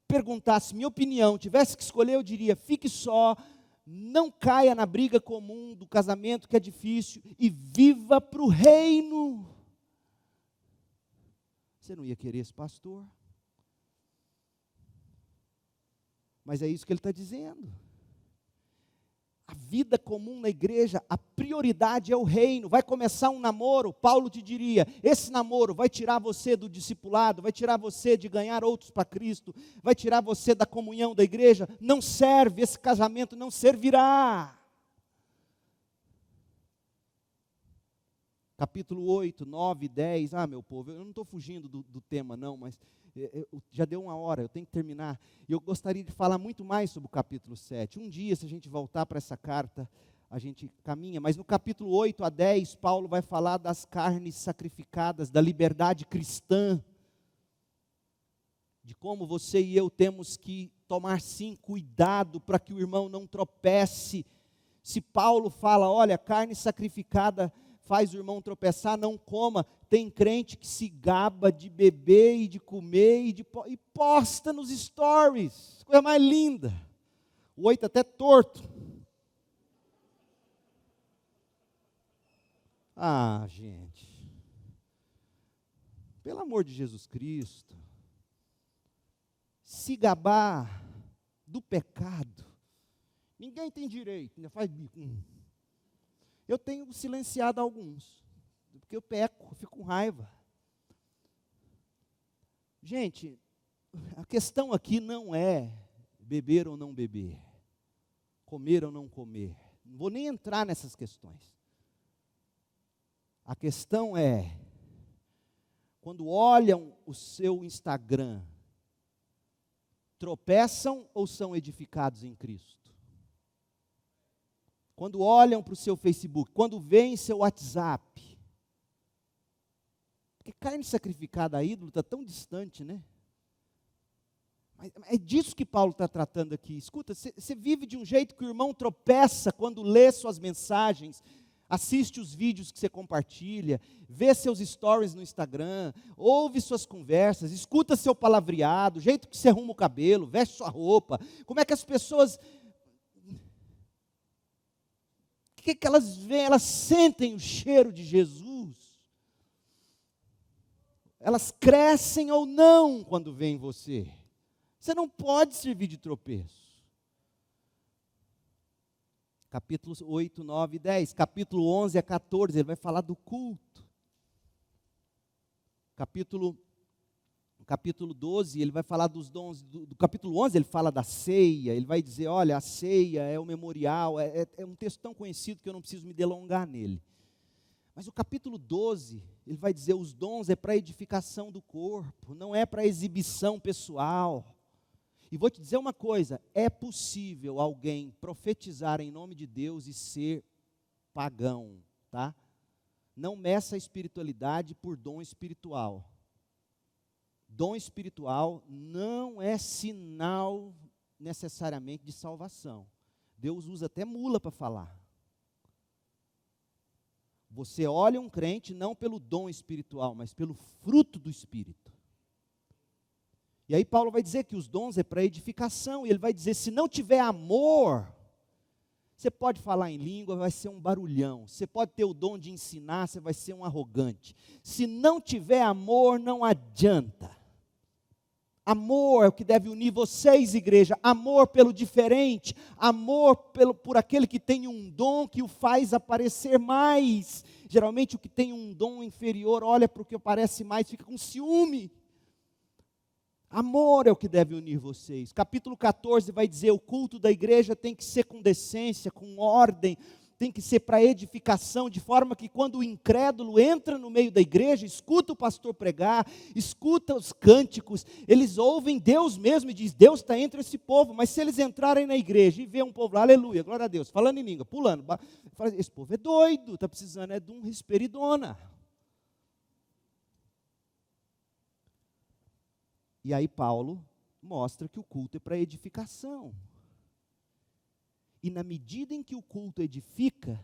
perguntasse minha opinião, tivesse que escolher, eu diria, fique só, não caia na briga comum do casamento que é difícil, e viva para o reino. Você não ia querer esse pastor? Mas é isso que ele está dizendo. A vida comum na igreja, a prioridade é o reino. Vai começar um namoro, Paulo te diria, esse namoro vai tirar você do discipulado, vai tirar você de ganhar outros para Cristo, vai tirar você da comunhão da igreja, não serve, esse casamento não servirá. Capítulo 8, 9, 10, meu povo, eu não estou fugindo do tema não, mas já deu 1 hora, eu tenho que terminar. E eu gostaria de falar muito mais sobre o capítulo 7. Um dia, se a gente voltar para essa carta, a gente caminha. Mas no capítulo 8 a 10, Paulo vai falar das carnes sacrificadas, da liberdade cristã. De como você e eu temos que tomar sim cuidado para que o irmão não tropece. Se Paulo fala, olha, carne sacrificada faz o irmão tropeçar, não coma. Tem crente que se gaba de beber e de comer e posta nos stories. Coisa mais linda. O 8 até torto. Gente. Pelo amor de Jesus Cristo. Se gabar do pecado. Ninguém tem direito, ainda faz bico. Eu tenho silenciado alguns, porque eu peco, eu fico com raiva. Gente, a questão aqui não é beber ou não beber, comer ou não comer. Não vou nem entrar nessas questões. A questão é, quando olham o seu Instagram, tropeçam ou são edificados em Cristo? Quando olham para o seu Facebook, quando veem seu WhatsApp. Porque carne sacrificada a ídolo está tão distante, né? Mas é disso que Paulo está tratando aqui. Escuta, você vive de um jeito que o irmão tropeça quando lê suas mensagens, assiste os vídeos que você compartilha, vê seus stories no Instagram, ouve suas conversas, escuta seu palavreado, o jeito que você arruma o cabelo, veste sua roupa. Como é que as pessoas... que elas veem? Elas sentem o cheiro de Jesus. Elas crescem ou não quando veem você. Você não pode servir de tropeço. Capítulos 8, 9 e 10. Capítulo 11 a 14, ele vai falar do culto. Capítulo 12, ele vai falar dos dons. Do capítulo 11, ele fala da ceia. Ele vai dizer, olha, a ceia é o memorial. É um texto tão conhecido que eu não preciso me delongar nele. Mas o capítulo 12, ele vai dizer, os dons é para edificação do corpo, não é para exibição pessoal. E vou te dizer uma coisa, é possível alguém profetizar em nome de Deus e ser pagão, tá? Não meça a espiritualidade por dom espiritual. Dom espiritual não é sinal necessariamente de salvação. Deus usa até mula para falar. Você olha um crente não pelo dom espiritual, mas pelo fruto do Espírito. E aí Paulo vai dizer que os dons é para edificação, e ele vai dizer, se não tiver amor, você pode falar em língua, vai ser um barulhão. Você pode ter o dom de ensinar, você vai ser um arrogante. Se não tiver amor, não adianta. Amor é o que deve unir vocês, igreja. Amor pelo diferente. Amor por aquele que tem um dom que o faz aparecer mais. Geralmente o que tem um dom inferior olha para o que aparece mais, fica com ciúme. Amor é o que deve unir vocês. Capítulo 14 vai dizer, o culto da igreja tem que ser com decência, com ordem, tem que ser para edificação, de forma que quando o incrédulo entra no meio da igreja, escuta o pastor pregar, escuta os cânticos, eles ouvem Deus mesmo e diz, Deus está entre esse povo, mas se eles entrarem na igreja e ver um povo lá, aleluia, glória a Deus, falando em língua, pulando, esse povo é doido, está precisando de um risperidona. E aí Paulo mostra que o culto é para edificação. E na medida em que o culto edifica,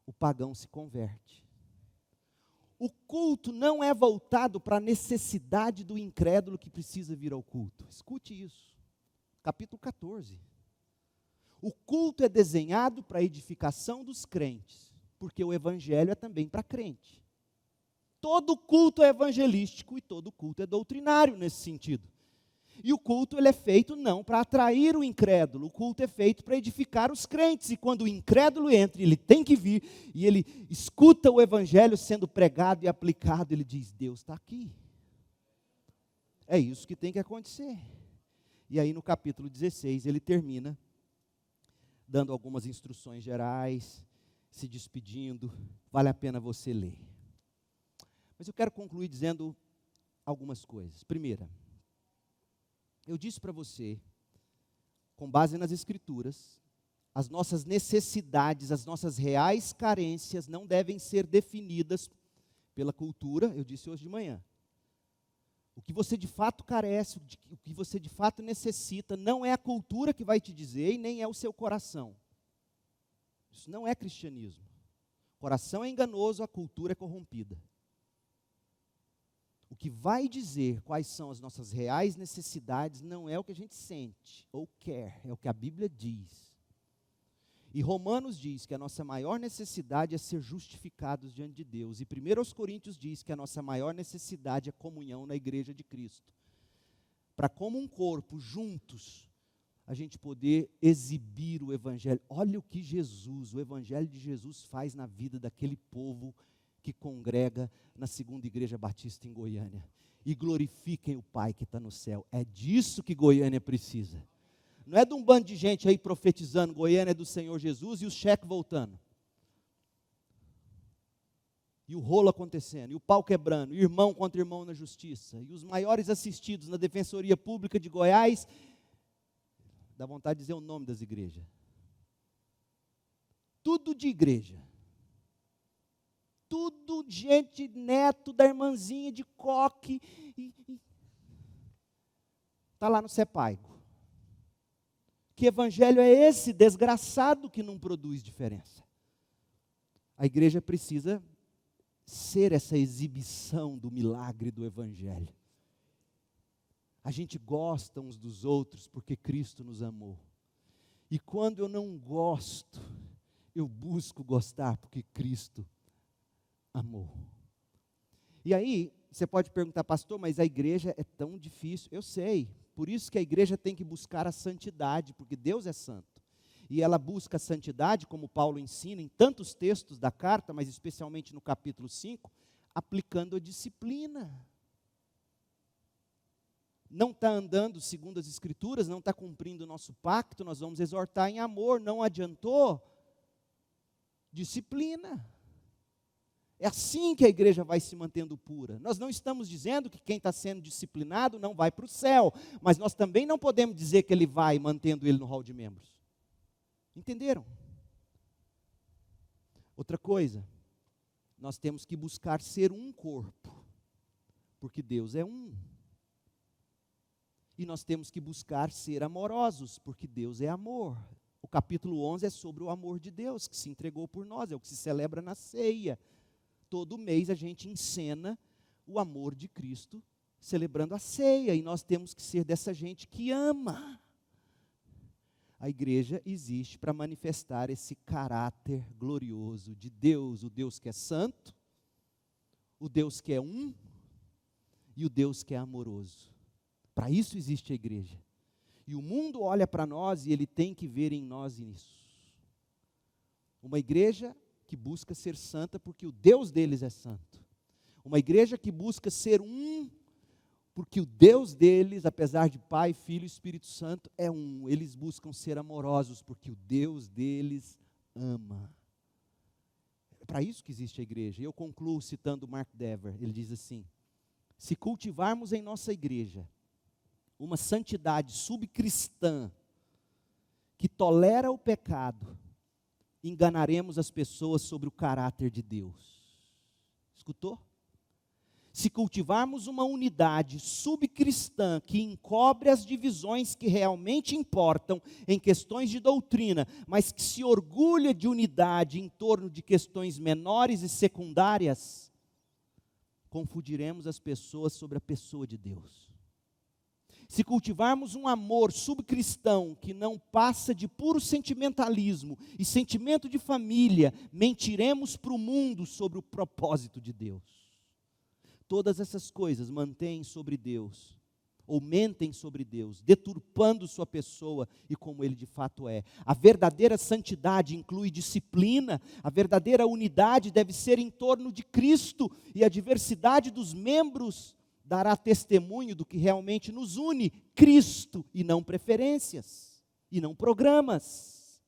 o pagão se converte. O culto não é voltado para a necessidade do incrédulo que precisa vir ao culto. Escute isso. Capítulo 14. O culto é desenhado para a edificação dos crentes, porque o evangelho é também para crente. Todo culto é evangelístico e todo culto é doutrinário nesse sentido. E o culto ele é feito não para atrair o incrédulo, o culto é feito para edificar os crentes. E quando o incrédulo entra, ele tem que vir, e ele escuta o evangelho sendo pregado e aplicado, ele diz, Deus está aqui. É isso que tem que acontecer. E aí no capítulo 16 ele termina dando algumas instruções gerais, se despedindo, vale a pena você ler. Mas eu quero concluir dizendo algumas coisas. Primeira, eu disse para você, com base nas Escrituras, as nossas necessidades, as nossas reais carências não devem ser definidas pela cultura, eu disse hoje de manhã. O que você de fato carece, o que você de fato necessita, não é a cultura que vai te dizer e nem é o seu coração. Isso não é cristianismo. O coração é enganoso, a cultura é corrompida. O que vai dizer quais são as nossas reais necessidades não é o que a gente sente ou quer, é o que a Bíblia diz. E Romanos diz que a nossa maior necessidade é ser justificados diante de Deus. E 1 Coríntios diz que a nossa maior necessidade é comunhão na igreja de Cristo. Para como um corpo, juntos, a gente poder exibir o Evangelho. Olha o que o Evangelho de Jesus faz na vida daquele povo que congrega na Segunda Igreja Batista em Goiânia. E glorifiquem o Pai que está no céu. É disso que Goiânia precisa. Não é de um bando de gente aí profetizando, Goiânia é do Senhor Jesus e o cheque voltando. E o rolo acontecendo, e o pau quebrando, e irmão contra irmão na justiça. E os maiores assistidos na Defensoria Pública de Goiás, dá vontade de dizer o nome das igrejas. Tudo de igreja. Tudo gente neto da irmãzinha de coque. Está lá no Sepaigo. Que evangelho é esse desgraçado que não produz diferença? A igreja precisa ser essa exibição do milagre do evangelho. A gente gosta uns dos outros porque Cristo nos amou. E quando eu não gosto, eu busco gostar porque Cristo amou. E aí, você pode perguntar, pastor, mas a igreja é tão difícil. Eu sei, por isso que a igreja tem que buscar a santidade, porque Deus é santo. E ela busca a santidade, como Paulo ensina em tantos textos da carta, mas especialmente no capítulo 5, aplicando a disciplina. Não está andando segundo as Escrituras, não está cumprindo o nosso pacto, nós vamos exortar em amor, não adiantou, disciplina. É assim que a igreja vai se mantendo pura. Nós não estamos dizendo que quem está sendo disciplinado não vai para o céu, mas nós também não podemos dizer que ele vai mantendo ele no hall de membros. Entenderam? Outra coisa, nós temos que buscar ser um corpo, porque Deus é um. E nós temos que buscar ser amorosos, porque Deus é amor. O capítulo 11 é sobre o amor de Deus, que se entregou por nós, é o que se celebra na ceia. Todo mês a gente encena o amor de Cristo, celebrando a ceia, e nós temos que ser dessa gente que ama. A igreja existe para manifestar esse caráter glorioso de Deus, o Deus que é santo, o Deus que é um, e o Deus que é amoroso. Para isso existe a igreja. E o mundo olha para nós e ele tem que ver em nós isso. Uma igreja que busca ser santa porque o Deus deles é santo. Uma igreja que busca ser um porque o Deus deles, apesar de Pai, Filho e Espírito Santo, é um. Eles buscam ser amorosos porque o Deus deles ama. É para isso que existe a igreja. E eu concluo citando Mark Dever. Ele diz assim: se cultivarmos em nossa igreja uma santidade subcristã que tolera o pecado, enganaremos as pessoas sobre o caráter de Deus. Escutou? Se cultivarmos uma unidade subcristã que encobre as divisões que realmente importam em questões de doutrina, mas que se orgulha de unidade em torno de questões menores e secundárias, confundiremos as pessoas sobre a pessoa de Deus. Se cultivarmos um amor subcristão que não passa de puro sentimentalismo e sentimento de família, mentiremos para o mundo sobre o propósito de Deus. Todas essas coisas mantêm sobre Deus, ou mentem sobre Deus, deturpando sua pessoa e como Ele de fato é. A verdadeira santidade inclui disciplina, a verdadeira unidade deve ser em torno de Cristo, e a diversidade dos membros dará testemunho do que realmente nos une, Cristo, e não preferências, e não programas.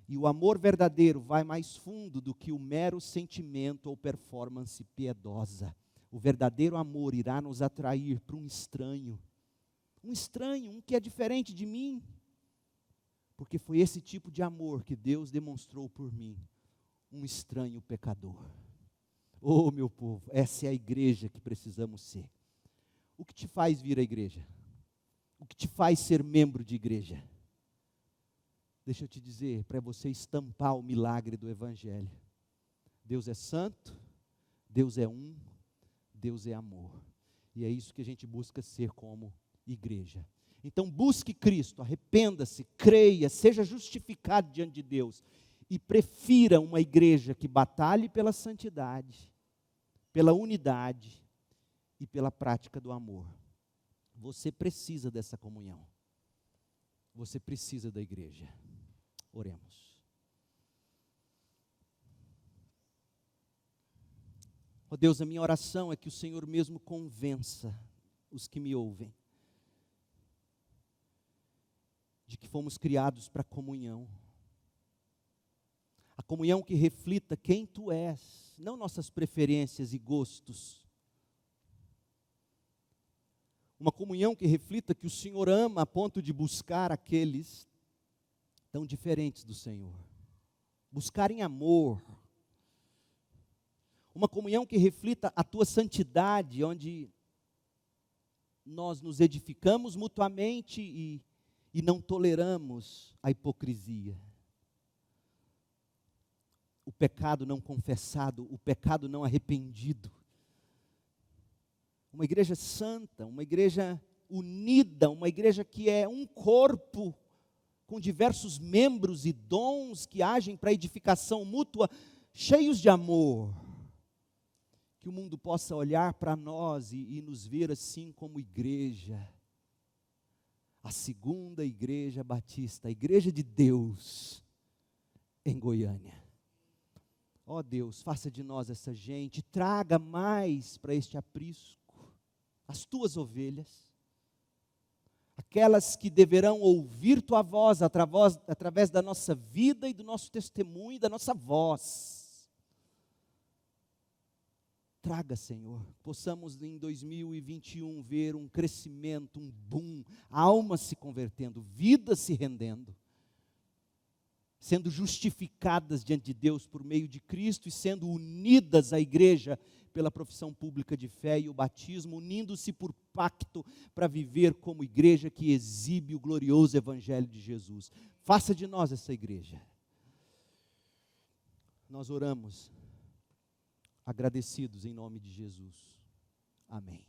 E o amor verdadeiro vai mais fundo do que o mero sentimento ou performance piedosa. O verdadeiro amor irá nos atrair para um estranho, um que é diferente de mim, porque foi esse tipo de amor que Deus demonstrou por mim, um estranho pecador. Oh, meu povo, essa é a igreja que precisamos ser. O que te faz vir à igreja? O que te faz ser membro de igreja? Deixa eu te dizer, para você estampar o milagre do Evangelho. Deus é santo, Deus é um, Deus é amor. E é isso que a gente busca ser como igreja. Então busque Cristo, arrependa-se, creia, seja justificado diante de Deus. E prefira uma igreja que batalhe pela santidade, pela unidade e pela prática do amor. Você precisa dessa comunhão. Você precisa da igreja. Oremos. Ó Deus, a minha oração é que o Senhor mesmo convença os que me ouvem de que fomos criados para comunhão. A comunhão que reflita quem Tu és, não nossas preferências e gostos. Uma comunhão que reflita que o Senhor ama a ponto de buscar aqueles tão diferentes do Senhor. Buscar em amor. Uma comunhão que reflita a Tua santidade, onde nós nos edificamos mutuamente e não toleramos a hipocrisia. O pecado não confessado, o pecado não arrependido. Uma igreja santa, uma igreja unida, uma igreja que é um corpo, com diversos membros e dons que agem para edificação mútua, cheios de amor. Que o mundo possa olhar para nós e nos ver assim como igreja. A segunda igreja batista, a igreja de Deus em Goiânia. Ó Deus, faça de nós essa gente, traga mais para este aprisco as tuas ovelhas, aquelas que deverão ouvir tua voz através da nossa vida e do nosso testemunho, da nossa voz. Traga, Senhor, possamos em 2021 ver um crescimento, um boom, almas se convertendo, vidas se rendendo, sendo justificadas diante de Deus por meio de Cristo e sendo unidas à igreja pela profissão pública de fé e o batismo, unindo-se por pacto para viver como igreja que exibe o glorioso evangelho de Jesus. Faça de nós essa igreja. Nós oramos agradecidos em nome de Jesus. Amém.